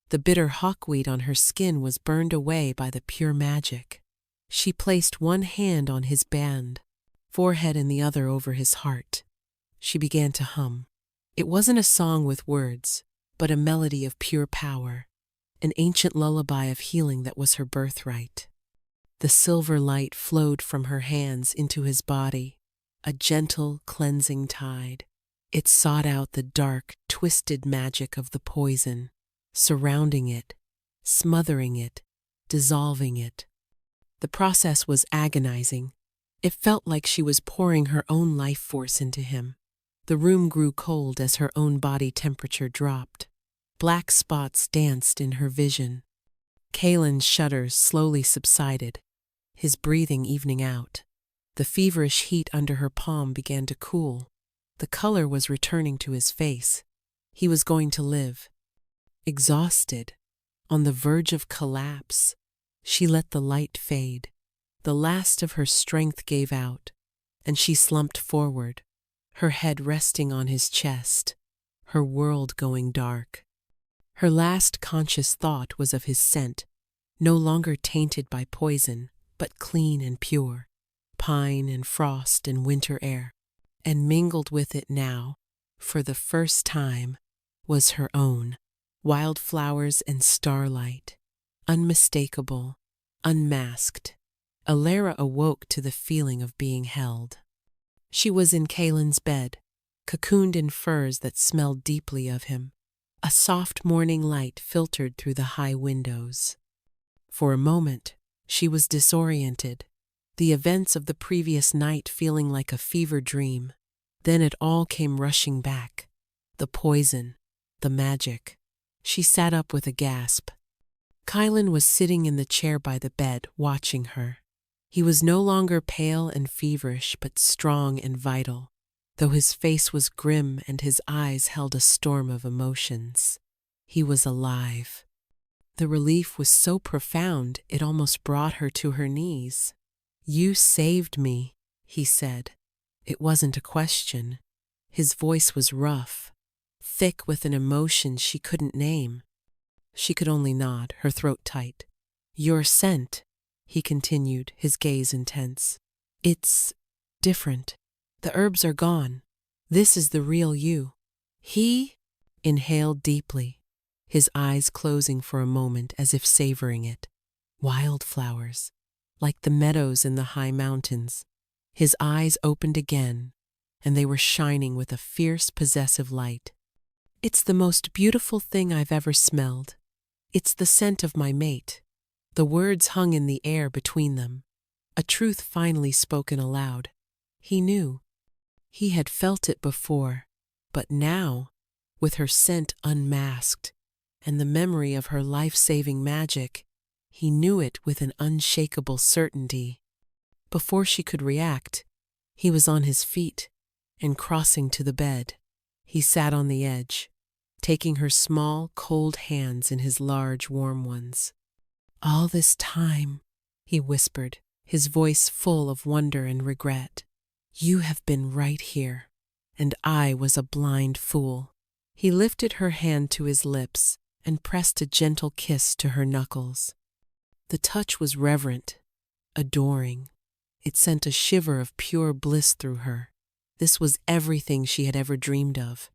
The bitter hawkweed on her skin was burned away by the pure magic. She placed one hand on his band, forehead and the other over his heart. She began to hum. It wasn't a song with words, but a melody of pure power, an ancient lullaby of healing that was her birthright. The silver light flowed from her hands into his body, a gentle, cleansing tide. It sought out the dark, twisted magic of the poison, surrounding it, smothering it, dissolving it. The process was agonizing. It felt like she was pouring her own life force into him. The room grew cold as her own body temperature dropped. Black spots danced in her vision. Kalen's shudders slowly subsided, his breathing evening out. The feverish heat under her palm began to cool. The color was returning to his face. He was going to live. Exhausted, on the verge of collapse, she let the light fade. The last of her strength gave out, and she slumped forward, her head resting on his chest, her world going dark. Her last conscious thought was of his scent, no longer tainted by poison, but clean and pure, pine and frost and winter air. And mingled with it now, for the first time, was her own, wildflowers and starlight, unmistakable, unmasked. Alara awoke to the feeling of being held. She was in Kalen's bed, cocooned in furs that smelled deeply of him. A soft morning light filtered through the high windows. For a moment, she was disoriented, the events of the previous night feeling like a fever dream. Then it all came rushing back. The poison, the magic. She sat up with a gasp. Kalen was sitting in the chair by the bed, watching her. He was no longer pale and feverish, but strong and vital, though his face was grim and his eyes held a storm of emotions. He was alive. The relief was so profound it almost brought her to her knees. "You saved me," he said. It wasn't a question. His voice was rough, thick with an emotion she couldn't name. She could only nod, her throat tight. "Your scent," he continued, his gaze intense. "It's different. The herbs are gone. This is the real you." He inhaled deeply, his eyes closing for a moment as if savoring it. Wildflowers, like the meadows in the high mountains. His eyes opened again, and they were shining with a fierce, possessive light. "It's the most beautiful thing I've ever smelled. It's the scent of my mate." The words hung in the air between them, a truth finally spoken aloud. He knew. He had felt it before, but now, with her scent unmasked, and the memory of her life-saving magic, he knew it with an unshakable certainty. Before she could react, he was on his feet and crossing to the bed. He sat on the edge, taking her small, cold hands in his large, warm ones. "All this time," he whispered, his voice full of wonder and regret, "you have been right here, and I was a blind fool." He lifted her hand to his lips and pressed a gentle kiss to her knuckles. The touch was reverent, adoring. It sent a shiver of pure bliss through her. This was everything she had ever dreamed of,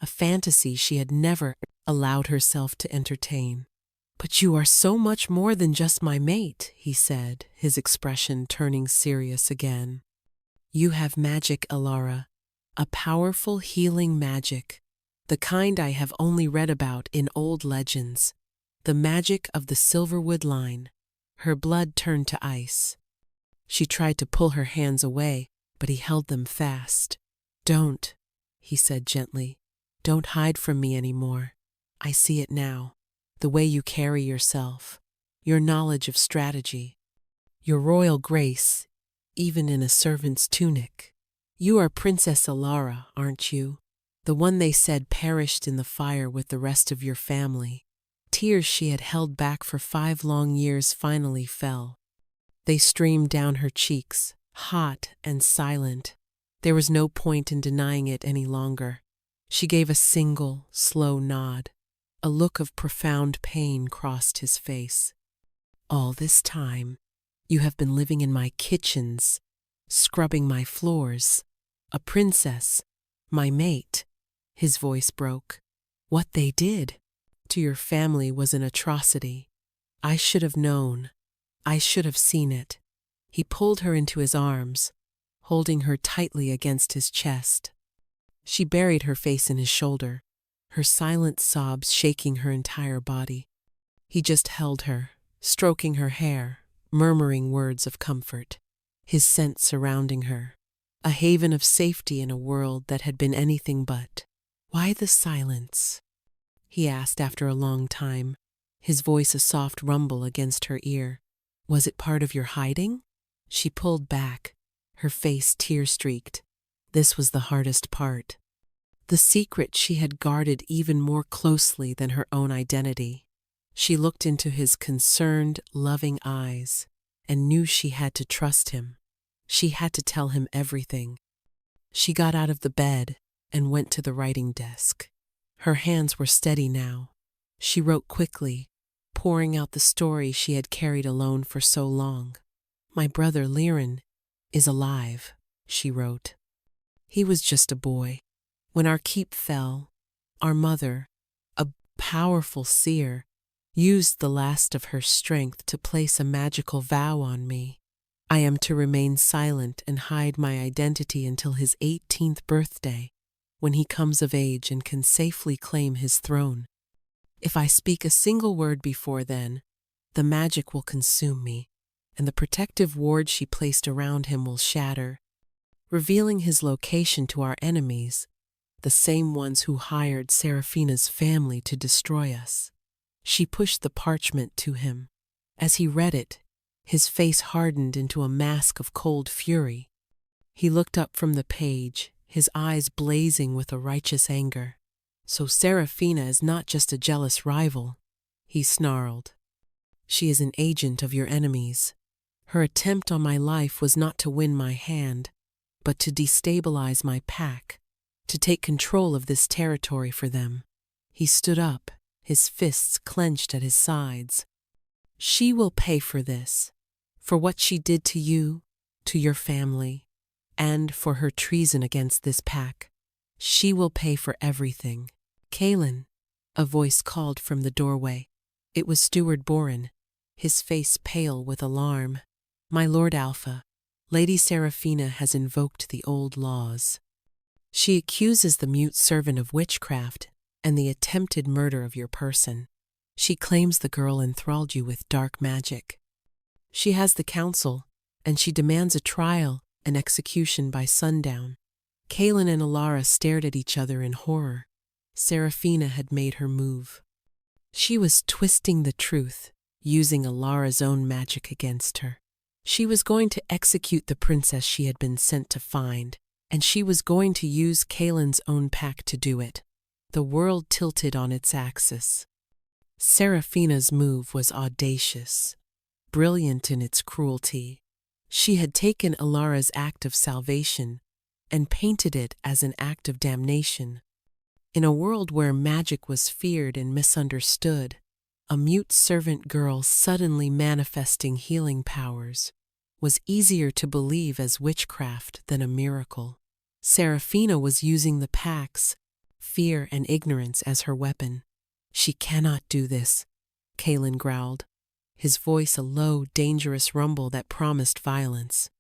a fantasy she had never allowed herself to entertain. "But you are so much more than just my mate," he said, his expression turning serious again. "You have magic, Alara, a powerful healing magic, the kind I have only read about in old legends, the magic of the Silverwood line." Her blood turned to ice. She tried to pull her hands away, but he held them fast. "Don't," he said gently. "Don't hide from me anymore. I see it now. The way you carry yourself, your knowledge of strategy, your royal grace, even in a servant's tunic. You are Princess Alara, aren't you? The one they said perished in the fire with the rest of your family." Tears she had held back for 5 long years finally fell. They streamed down her cheeks, hot and silent. There was no point in denying it any longer. She gave a single, slow nod. A look of profound pain crossed his face. "All this time, you have been living in my kitchens, scrubbing my floors. A princess, my mate." His voice broke. "What they did to your family was an atrocity. I should have known. I should have seen it." He pulled her into his arms, holding her tightly against his chest. She buried her face in his shoulder, her silent sobs shaking her entire body. He just held her, stroking her hair, murmuring words of comfort, his scent surrounding her, a haven of safety in a world that had been anything but. "Why the silence?" he asked after a long time, his voice a soft rumble against her ear. "Was it part of your hiding?" She pulled back, her face tear-streaked. This was the hardest part. The secret she had guarded even more closely than her own identity. She looked into his concerned, loving eyes and knew she had to trust him. She had to tell him everything. She got out of the bed and went to the writing desk. Her hands were steady now. She wrote quickly, pouring out the story she had carried alone for so long. "My brother Liren is alive," she wrote. "He was just a boy. When our keep fell, our mother, a powerful seer, used the last of her strength to place a magical vow on me. I am to remain silent and hide my identity until his 18th birthday, when he comes of age and can safely claim his throne. If I speak a single word before then, the magic will consume me, and the protective ward she placed around him will shatter, revealing his location to our enemies, the same ones who hired Seraphina's family to destroy us." She pushed the parchment to him. As he read it, his face hardened into a mask of cold fury. He looked up from the page, his eyes blazing with a righteous anger. "So Seraphina is not just a jealous rival," he snarled. "She is an agent of your enemies. Her attempt on my life was not to win my hand, but to destabilize my pack, to take control of this territory for them." He stood up, his fists clenched at his sides. "She will pay for this, for what she did to you, to your family, and for her treason against this pack. She will pay for everything." "Kaelin," a voice called from the doorway. It was Steward Boren, his face pale with alarm. "My Lord Alpha, Lady Seraphina has invoked the old laws. She accuses the mute servant of witchcraft and the attempted murder of your person. She claims the girl enthralled you with dark magic. She has the council, and she demands a trial and execution by sundown." Kaelin and Alara stared at each other in horror. Seraphina had made her move. She was twisting the truth, using Alara's own magic against her. She was going to execute the princess she had been sent to find, and she was going to use Kaelin's own pack to do it. The world tilted on its axis. Seraphina's move was audacious, brilliant in its cruelty. She had taken Alara's act of salvation and painted it as an act of damnation. In a world where magic was feared and misunderstood, a mute servant girl suddenly manifesting healing powers was easier to believe as witchcraft than a miracle. Seraphina was using the pack's fear and ignorance as her weapon. "She cannot do this," Kaelin growled, his voice a low, dangerous rumble that promised violence.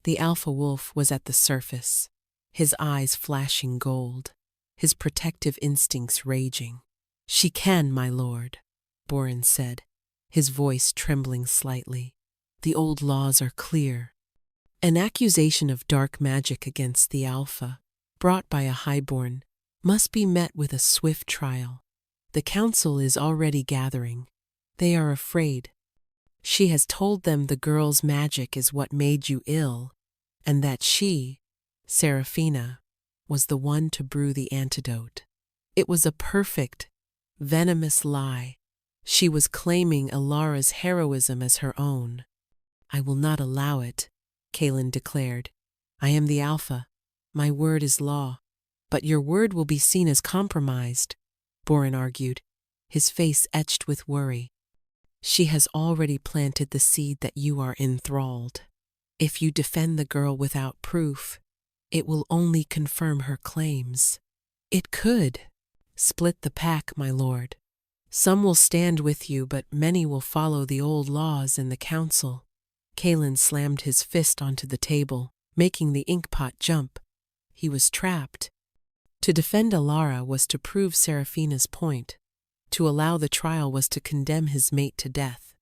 The alpha wolf was at the surface, his eyes flashing gold, his protective instincts raging. "She can, my lord," Boren said, his voice trembling slightly. "The old laws are clear." An accusation of dark magic against the Alpha, brought by a highborn, must be met with a swift trial. The council is already gathering. They are afraid. She has told them the girl's magic is what made you ill, and that she, Seraphina, was the one to brew the antidote. It was a perfect, venomous lie. She was claiming Alara's heroism as her own. "I will not allow it," Kaelin declared. "I am the Alpha. My word is law." "But your word will be seen as compromised," Boren argued, his face etched with worry. "She has already planted the seed that you are enthralled. If you defend the girl without proof, it will only confirm her claims. It could split the pack, my lord. Some will stand with you, but many will follow the old laws in the council." Kaelin slammed his fist onto the table, making the inkpot jump. He was trapped. To defend Alara was to prove Seraphina's point. To allow the trial was to condemn his mate to death.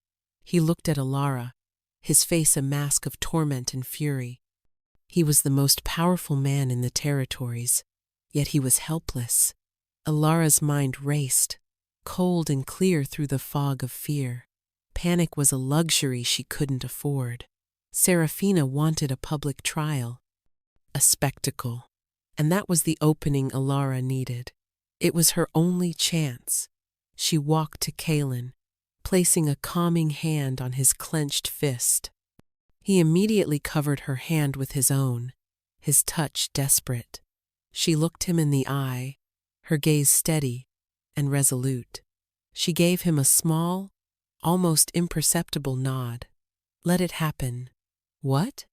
He looked at Alara, his face a mask of torment and fury. He was the most powerful man in the territories, yet he was helpless. Alara's mind raced, cold and clear through the fog of fear. Panic was a luxury she couldn't afford. Seraphina wanted a public trial, a spectacle, and that was the opening Alara needed. It was her only chance. She walked to Kaelin, placing a calming hand on his clenched fist. He immediately covered her hand with his own, his touch desperate. She looked him in the eye, her gaze steady and resolute. She gave him a small, almost imperceptible nod. "Let it happen." "What?"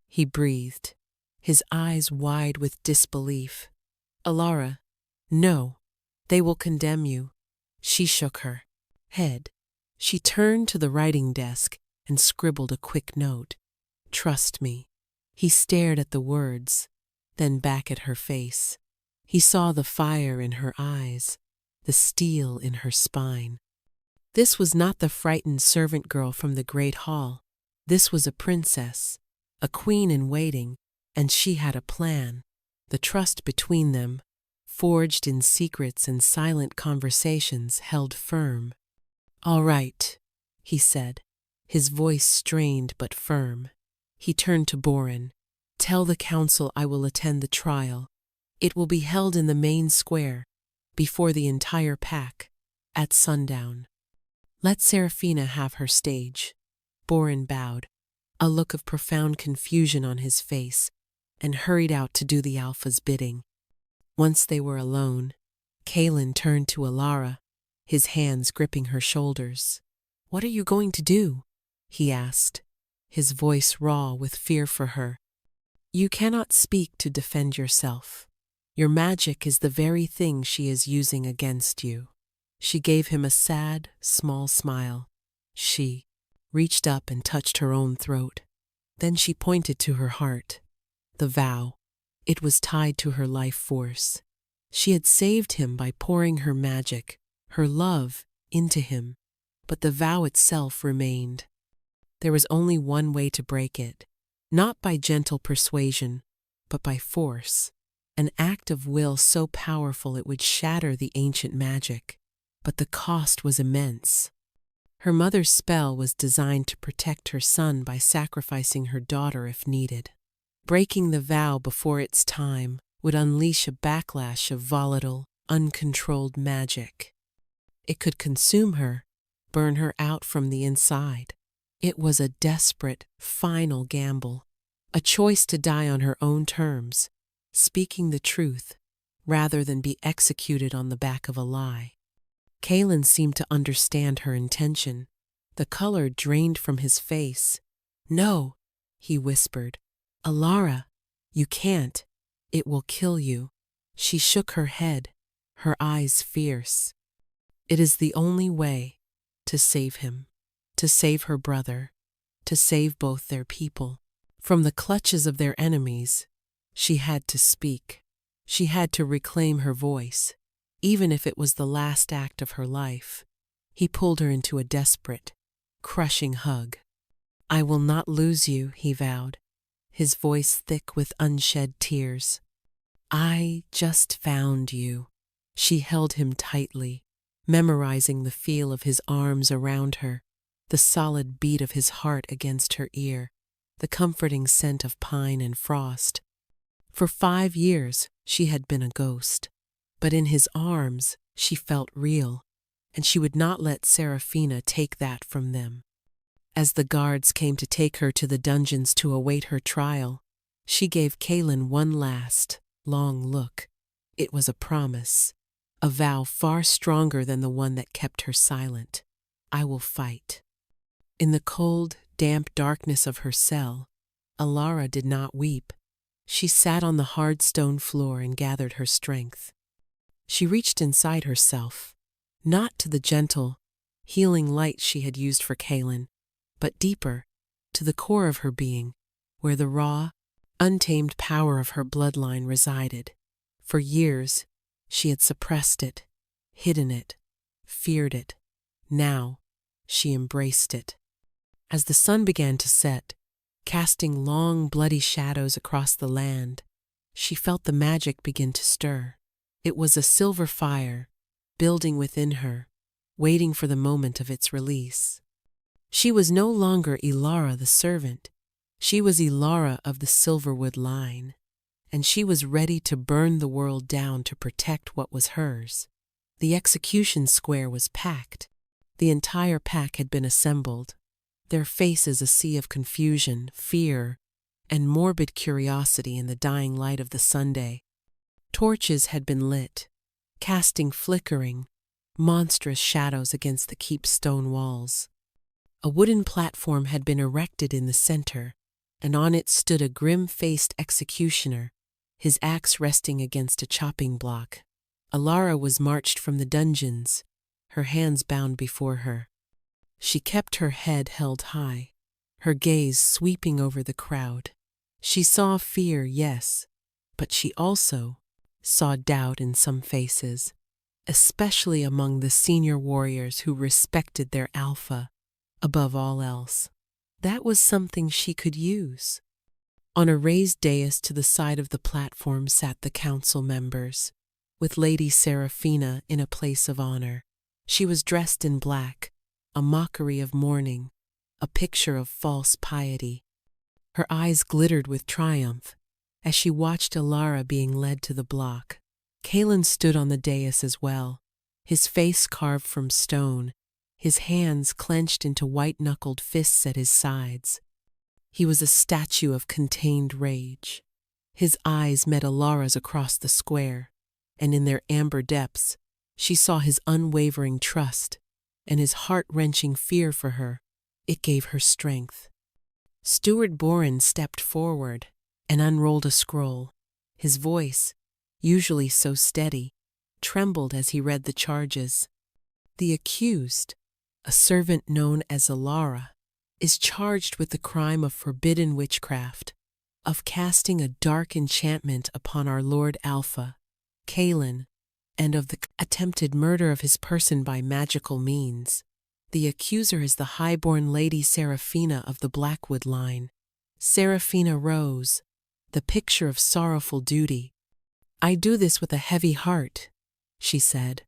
he breathed, his eyes wide with disbelief. "Alara, no, they will condemn you." She shook her head. She turned to the writing desk and scribbled a quick note. "Trust me." He stared at the words, then back at her face. He saw the fire in her eyes, the steel in her spine. This was not the frightened servant girl from the great hall. This was a princess, a queen in waiting, and she had a plan. The trust between them, forged in secrets and silent conversations, held firm. "All right," he said, his voice strained but firm. He turned to Boren. "Tell the council I will attend the trial. It will be held in the main square, before the entire pack, at sundown. Let Seraphina have her stage." Boren bowed, a look of profound confusion on his face, and hurried out to do the Alpha's bidding. Once they were alone, Kaelin turned to Alara, his hands gripping her shoulders. "What are you going to do?" he asked, his voice raw with fear for her. "You cannot speak to defend yourself. Your magic is the very thing she is using against you." She gave him a sad, small smile. She reached up and touched her own throat. Then she pointed to her heart. The vow. It was tied to her life force. She had saved him by pouring her magic, her love, into him. But the vow itself remained. There was only one way to break it, not by gentle persuasion, but by force. An act of will so powerful it would shatter the ancient magic. But the cost was immense. Her mother's spell was designed to protect her son by sacrificing her daughter if needed. Breaking the vow before its time would unleash a backlash of volatile, uncontrolled magic. It could consume her, burn her out from the inside. It was a desperate, final gamble, a choice to die on her own terms, speaking the truth, rather than be executed on the back of a lie. Kaelin seemed to understand her intention. The color drained from his face. "No," he whispered. "Alara, you can't. It will kill you." She shook her head, her eyes fierce. "It is the only way to save him, to save her brother, to save both their people. From the clutches of their enemies, she had to speak. She had to reclaim her voice, even if it was the last act of her life." He pulled her into a desperate, crushing hug. "I will not lose you," he vowed, his voice thick with unshed tears. "I just found you." She held him tightly, memorizing the feel of his arms around her, the solid beat of his heart against her ear, the comforting scent of pine and frost. For 5 years she had been a ghost, but in his arms she felt real, and she would not let Serafina take that from them. As the guards came to take her to the dungeons to await her trial, she gave Kaelin one last, long look. It was a promise, a vow far stronger than the one that kept her silent. "I will fight." In the cold, damp darkness of her cell, Alara did not weep. She sat on the hard stone floor and gathered her strength. She reached inside herself, not to the gentle, healing light she had used for Kaelin, but deeper, to the core of her being, where the raw, untamed power of her bloodline resided. For years, she had suppressed it, hidden it, feared it. Now, she embraced it. As the sun began to set, casting long, bloody shadows across the land, she felt the magic begin to stir. It was a silver fire, building within her, waiting for the moment of its release. She was no longer Ilara the servant. She was Ilara of the Silverwood line, and she was ready to burn the world down to protect what was hers. The execution square was packed. The entire pack had been assembled, their faces a sea of confusion, fear, and morbid curiosity in the dying light of the Sunday. Torches had been lit, casting flickering, monstrous shadows against the keep's stone walls. A wooden platform had been erected in the center, and on it stood a grim-faced executioner, his axe resting against a chopping block. Alara was marched from the dungeons, her hands bound before her. She kept her head held high, her gaze sweeping over the crowd. She saw fear, yes, but she also saw doubt in some faces, especially among the senior warriors who respected their alpha above all else. That was something she could use. On a raised dais to the side of the platform sat the council members, with Lady Serafina in a place of honor. She was dressed in black, a mockery of mourning, a picture of false piety. Her eyes glittered with triumph as she watched Alara being led to the block. Kaelin stood on the dais as well, his face carved from stone, his hands clenched into white-knuckled fists at his sides. He was a statue of contained rage. His eyes met Alara's across the square, and in their amber depths, she saw his unwavering trust and his heart-wrenching fear for her. It gave her strength. Steward Boren stepped forward and unrolled a scroll. His voice, usually so steady, trembled as he read the charges. "The accused, a servant known as Alara, is charged with the crime of forbidden witchcraft, of casting a dark enchantment upon our Lord Alpha, Kaelin, and of the attempted murder of his person by magical means. The accuser is the highborn Lady Serafina of the Blackwood line." Serafina rose, the picture of sorrowful duty. "I do this with a heavy heart," she said,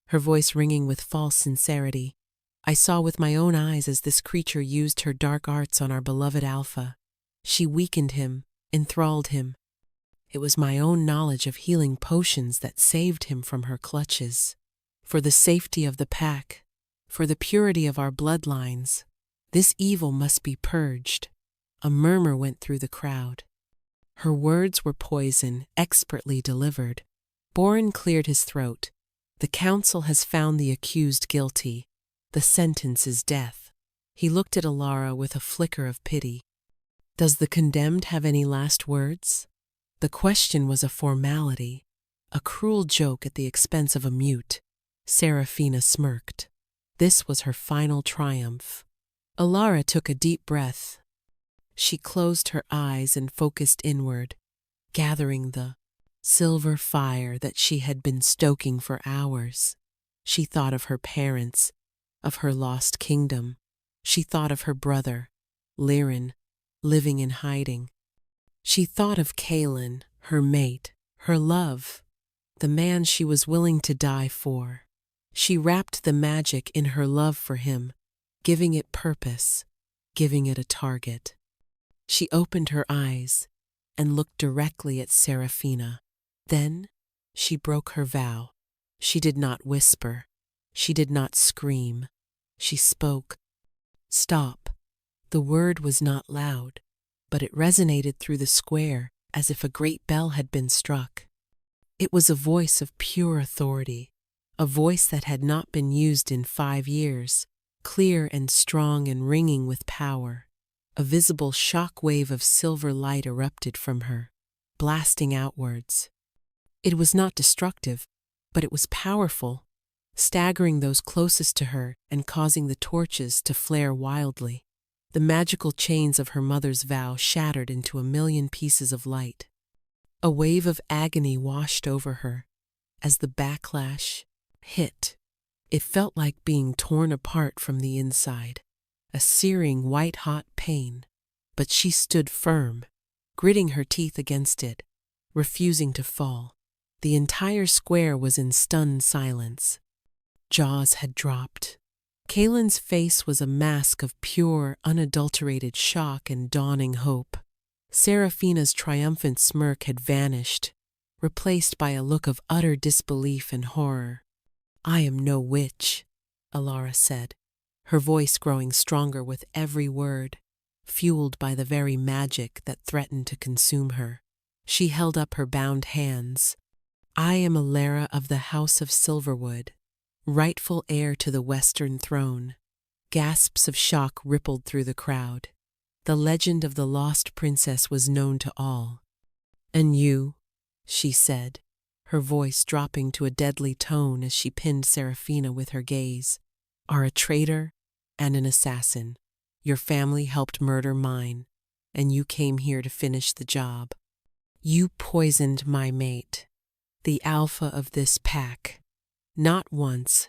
her voice ringing with false sincerity. "I saw with my own eyes as this creature used her dark arts on our beloved Alpha. She weakened him, enthralled him. It was my own knowledge of healing potions that saved him from her clutches. For the safety of the pack, for the purity of our bloodlines, this evil must be purged." A murmur went through the crowd. Her words were poison, expertly delivered. Boren cleared his throat. "The council has found the accused guilty. The sentence is death." He looked at Alara with a flicker of pity. "Does the condemned have any last words?" The question was a formality, a cruel joke at the expense of a mute. Serafina smirked. This was her final triumph. Alara took a deep breath. She closed her eyes and focused inward, gathering the silver fire that she had been stoking for hours. She thought of her parents, of her lost kingdom. She thought of her brother, Liren, living in hiding. She thought of Kalen, her mate, her love, the man she was willing to die for. She wrapped the magic in her love for him, giving it purpose, giving it a target. She opened her eyes and looked directly at Serafina. Then she broke her vow. She did not whisper. She did not scream. She spoke. Stop. The word was not loud, but it resonated through the square as if a great bell had been struck. It was a voice of pure authority, a voice that had not been used in 5 years, clear and strong and ringing with power. A visible shock wave of silver light erupted from her, blasting outwards. It was not destructive, but it was powerful, staggering those closest to her and causing the torches to flare wildly. The magical chains of her mother's vow shattered into a million pieces of light. A wave of agony washed over her as the backlash hit. It felt like being torn apart from the inside, a searing white-hot pain. But she stood firm, gritting her teeth against it, refusing to fall. The entire square was in stunned silence. Jaws had dropped. Kalen's face was a mask of pure, unadulterated shock and dawning hope. Serafina's triumphant smirk had vanished, replaced by a look of utter disbelief and horror. "I am no witch," Alara said, her voice growing stronger with every word, fueled by the very magic that threatened to consume her. She held up her bound hands. "I am Alara of the House of Silverwood, rightful heir to the Western throne." Gasps of shock rippled through the crowd. The legend of the lost princess was known to all. "And you," she said, her voice dropping to a deadly tone as she pinned Serafina with her gaze, "are a traitor and an assassin. Your family helped murder mine, and you came here to finish the job. You poisoned my mate, the alpha of this pack, not once,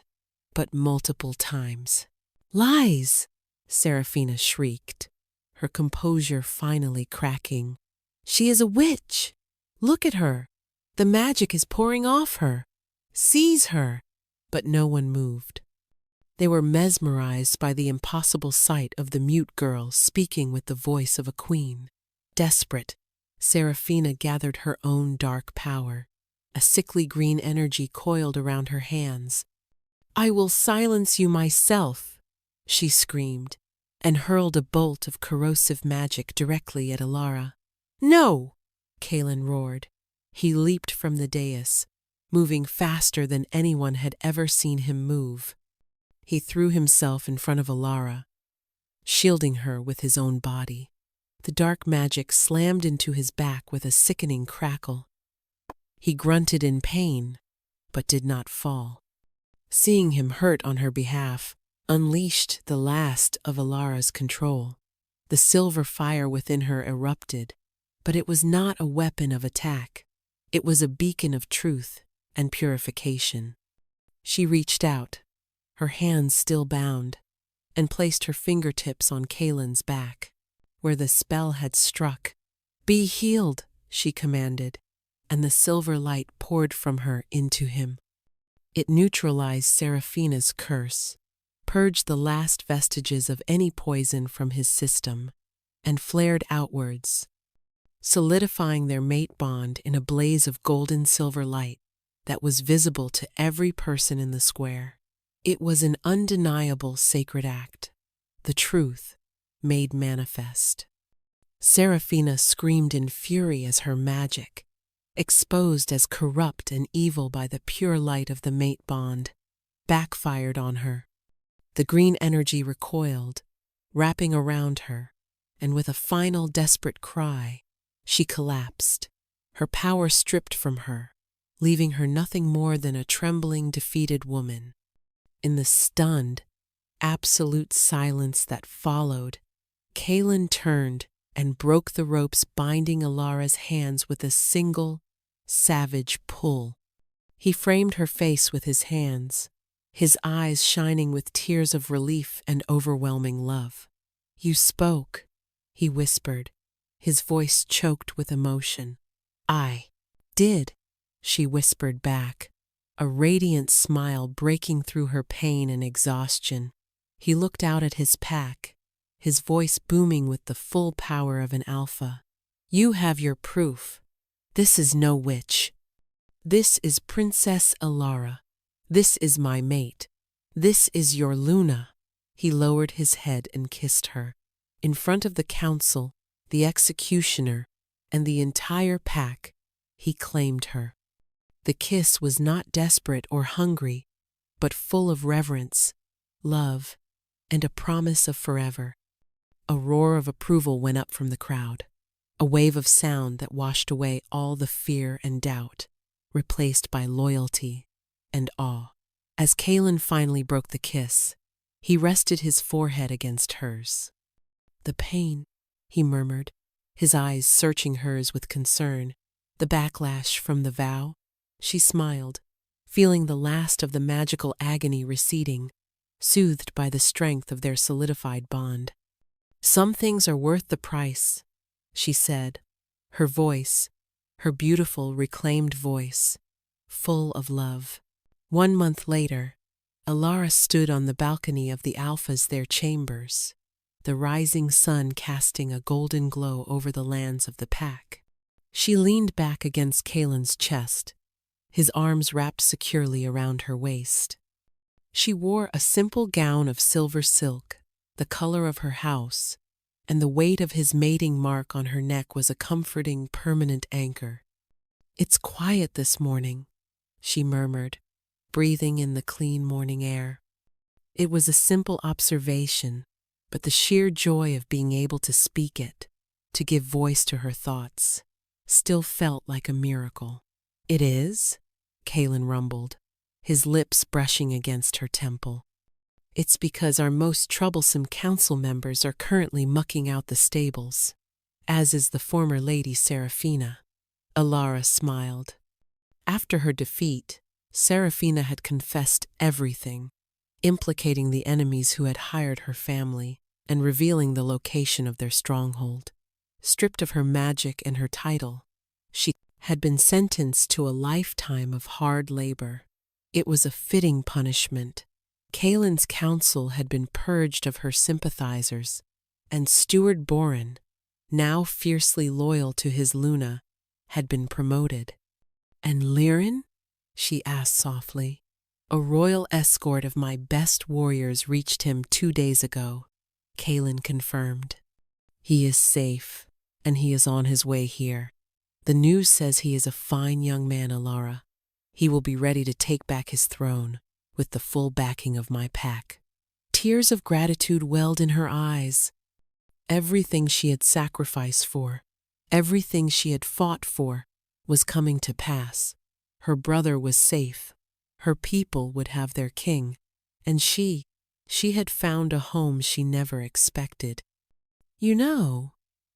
but multiple times." "Lies!" Serafina shrieked, her composure finally cracking. "She is a witch! Look at her! The magic is pouring off her! Seize her!" But no one moved. They were mesmerized by the impossible sight of the mute girl speaking with the voice of a queen. Desperate, Serafina gathered her own dark power. A sickly green energy coiled around her hands. "I will silence you myself," she screamed, and hurled a bolt of corrosive magic directly at Alara. "No!" Kalen roared. He leaped from the dais, moving faster than anyone had ever seen him move. He threw himself in front of Alara, shielding her with his own body. The dark magic slammed into his back with a sickening crackle. He grunted in pain, but did not fall. Seeing him hurt on her behalf unleashed the last of Alara's control. The silver fire within her erupted, but it was not a weapon of attack. It was a beacon of truth and purification. She reached out, her hands still bound, and placed her fingertips on Kalen's back, where the spell had struck. "Be healed," she commanded, and the silver light poured from her into him. It neutralized Serafina's curse, purged the last vestiges of any poison from his system, and flared outwards, solidifying their mate bond in a blaze of golden-silver light that was visible to every person in the square. It was an undeniable sacred act, the truth made manifest. Serafina screamed in fury as her magic, exposed as corrupt and evil by the pure light of the mate bond, backfired on her. The green energy recoiled, wrapping around her, and with a final desperate cry, she collapsed, her power stripped from her, leaving her nothing more than a trembling, defeated woman. In the stunned, absolute silence that followed, Kalen turned and broke the ropes binding Alara's hands with a single, savage pull. He framed her face with his hands, his eyes shining with tears of relief and overwhelming love. "You spoke," he whispered, his voice choked with emotion. "I did," she whispered back, a radiant smile breaking through her pain and exhaustion. He looked out at his pack, his voice booming with the full power of an alpha. "You have your proof. This is no witch. This is Princess Alara. This is my mate. This is your Luna." He lowered his head and kissed her. In front of the council, the executioner, and the entire pack, he claimed her. The kiss was not desperate or hungry, but full of reverence, love, and a promise of forever. A roar of approval went up from the crowd, a wave of sound that washed away all the fear and doubt, replaced by loyalty and awe. As Kaelin finally broke the kiss, he rested his forehead against hers. "The pain," he murmured, his eyes searching hers with concern. "The backlash from the vow?" She smiled, feeling the last of the magical agony receding, soothed by the strength of their solidified bond. "Some things are worth the price," she said, her voice, her beautiful reclaimed voice, full of love. 1 month later, Alara stood on the balcony of the Alphas' their chambers, the rising sun casting a golden glow over the lands of the pack. She leaned back against Kaelin's chest, his arms wrapped securely around her waist. She wore a simple gown of silver silk, the color of her house, and the weight of his mating mark on her neck was a comforting, permanent anchor. "It's quiet this morning," she murmured, breathing in the clean morning air. It was a simple observation, but the sheer joy of being able to speak it, to give voice to her thoughts, still felt like a miracle. "It is?" Kaelin rumbled, his lips brushing against her temple. "It's because our most troublesome council members are currently mucking out the stables, as is the former Lady Seraphina." Alara smiled. After her defeat, Seraphina had confessed everything, implicating the enemies who had hired her family and revealing the location of their stronghold. Stripped of her magic and her title, she had been sentenced to a lifetime of hard labor. It was a fitting punishment. Kaelin's council had been purged of her sympathizers, and Steward Boren, now fiercely loyal to his Luna, had been promoted. "And Lirin?" she asked softly. "A royal escort of my best warriors reached him 2 days ago," Kaelin confirmed. "He is safe, and he is on his way here. The news says he is a fine young man, Alara. He will be ready to take back his throne, with the full backing of my pack." Tears of gratitude welled in her eyes. Everything she had sacrificed for, everything she had fought for, was coming to pass. Her brother was safe, her people would have their king, and she had found a home she never expected. "You know,"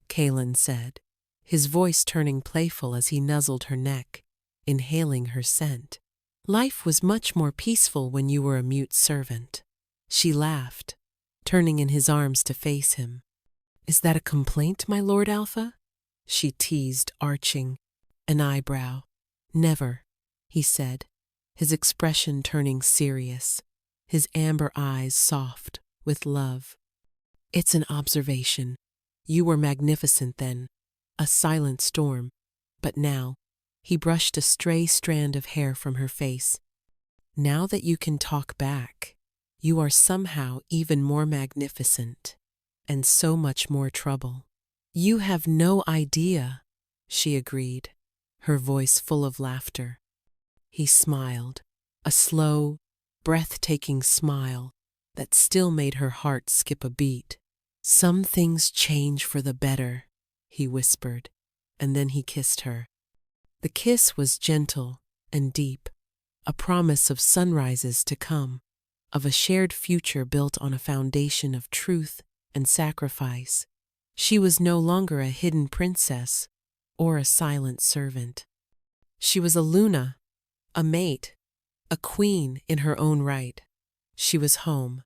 Kaelin said, his voice turning playful as he nuzzled her neck, inhaling her scent, "life was much more peaceful when you were a mute servant." She laughed, turning in his arms to face him. "Is that a complaint, my Lord Alpha?" she teased, arching an eyebrow. "Never," he said, his expression turning serious, his amber eyes soft with love. "It's an observation. You were magnificent then, a silent storm, but now," he brushed a stray strand of hair from her face, "now that you can talk back, you are somehow even more magnificent, and so much more trouble." "You have no idea," she agreed, her voice full of laughter. He smiled, a slow, breathtaking smile that still made her heart skip a beat. "Some things change for the better," he whispered, and then he kissed her. The kiss was gentle and deep, a promise of sunrises to come, of a shared future built on a foundation of truth and sacrifice. She was no longer a hidden princess or a silent servant. She was a Luna, a mate, a queen in her own right. She was home,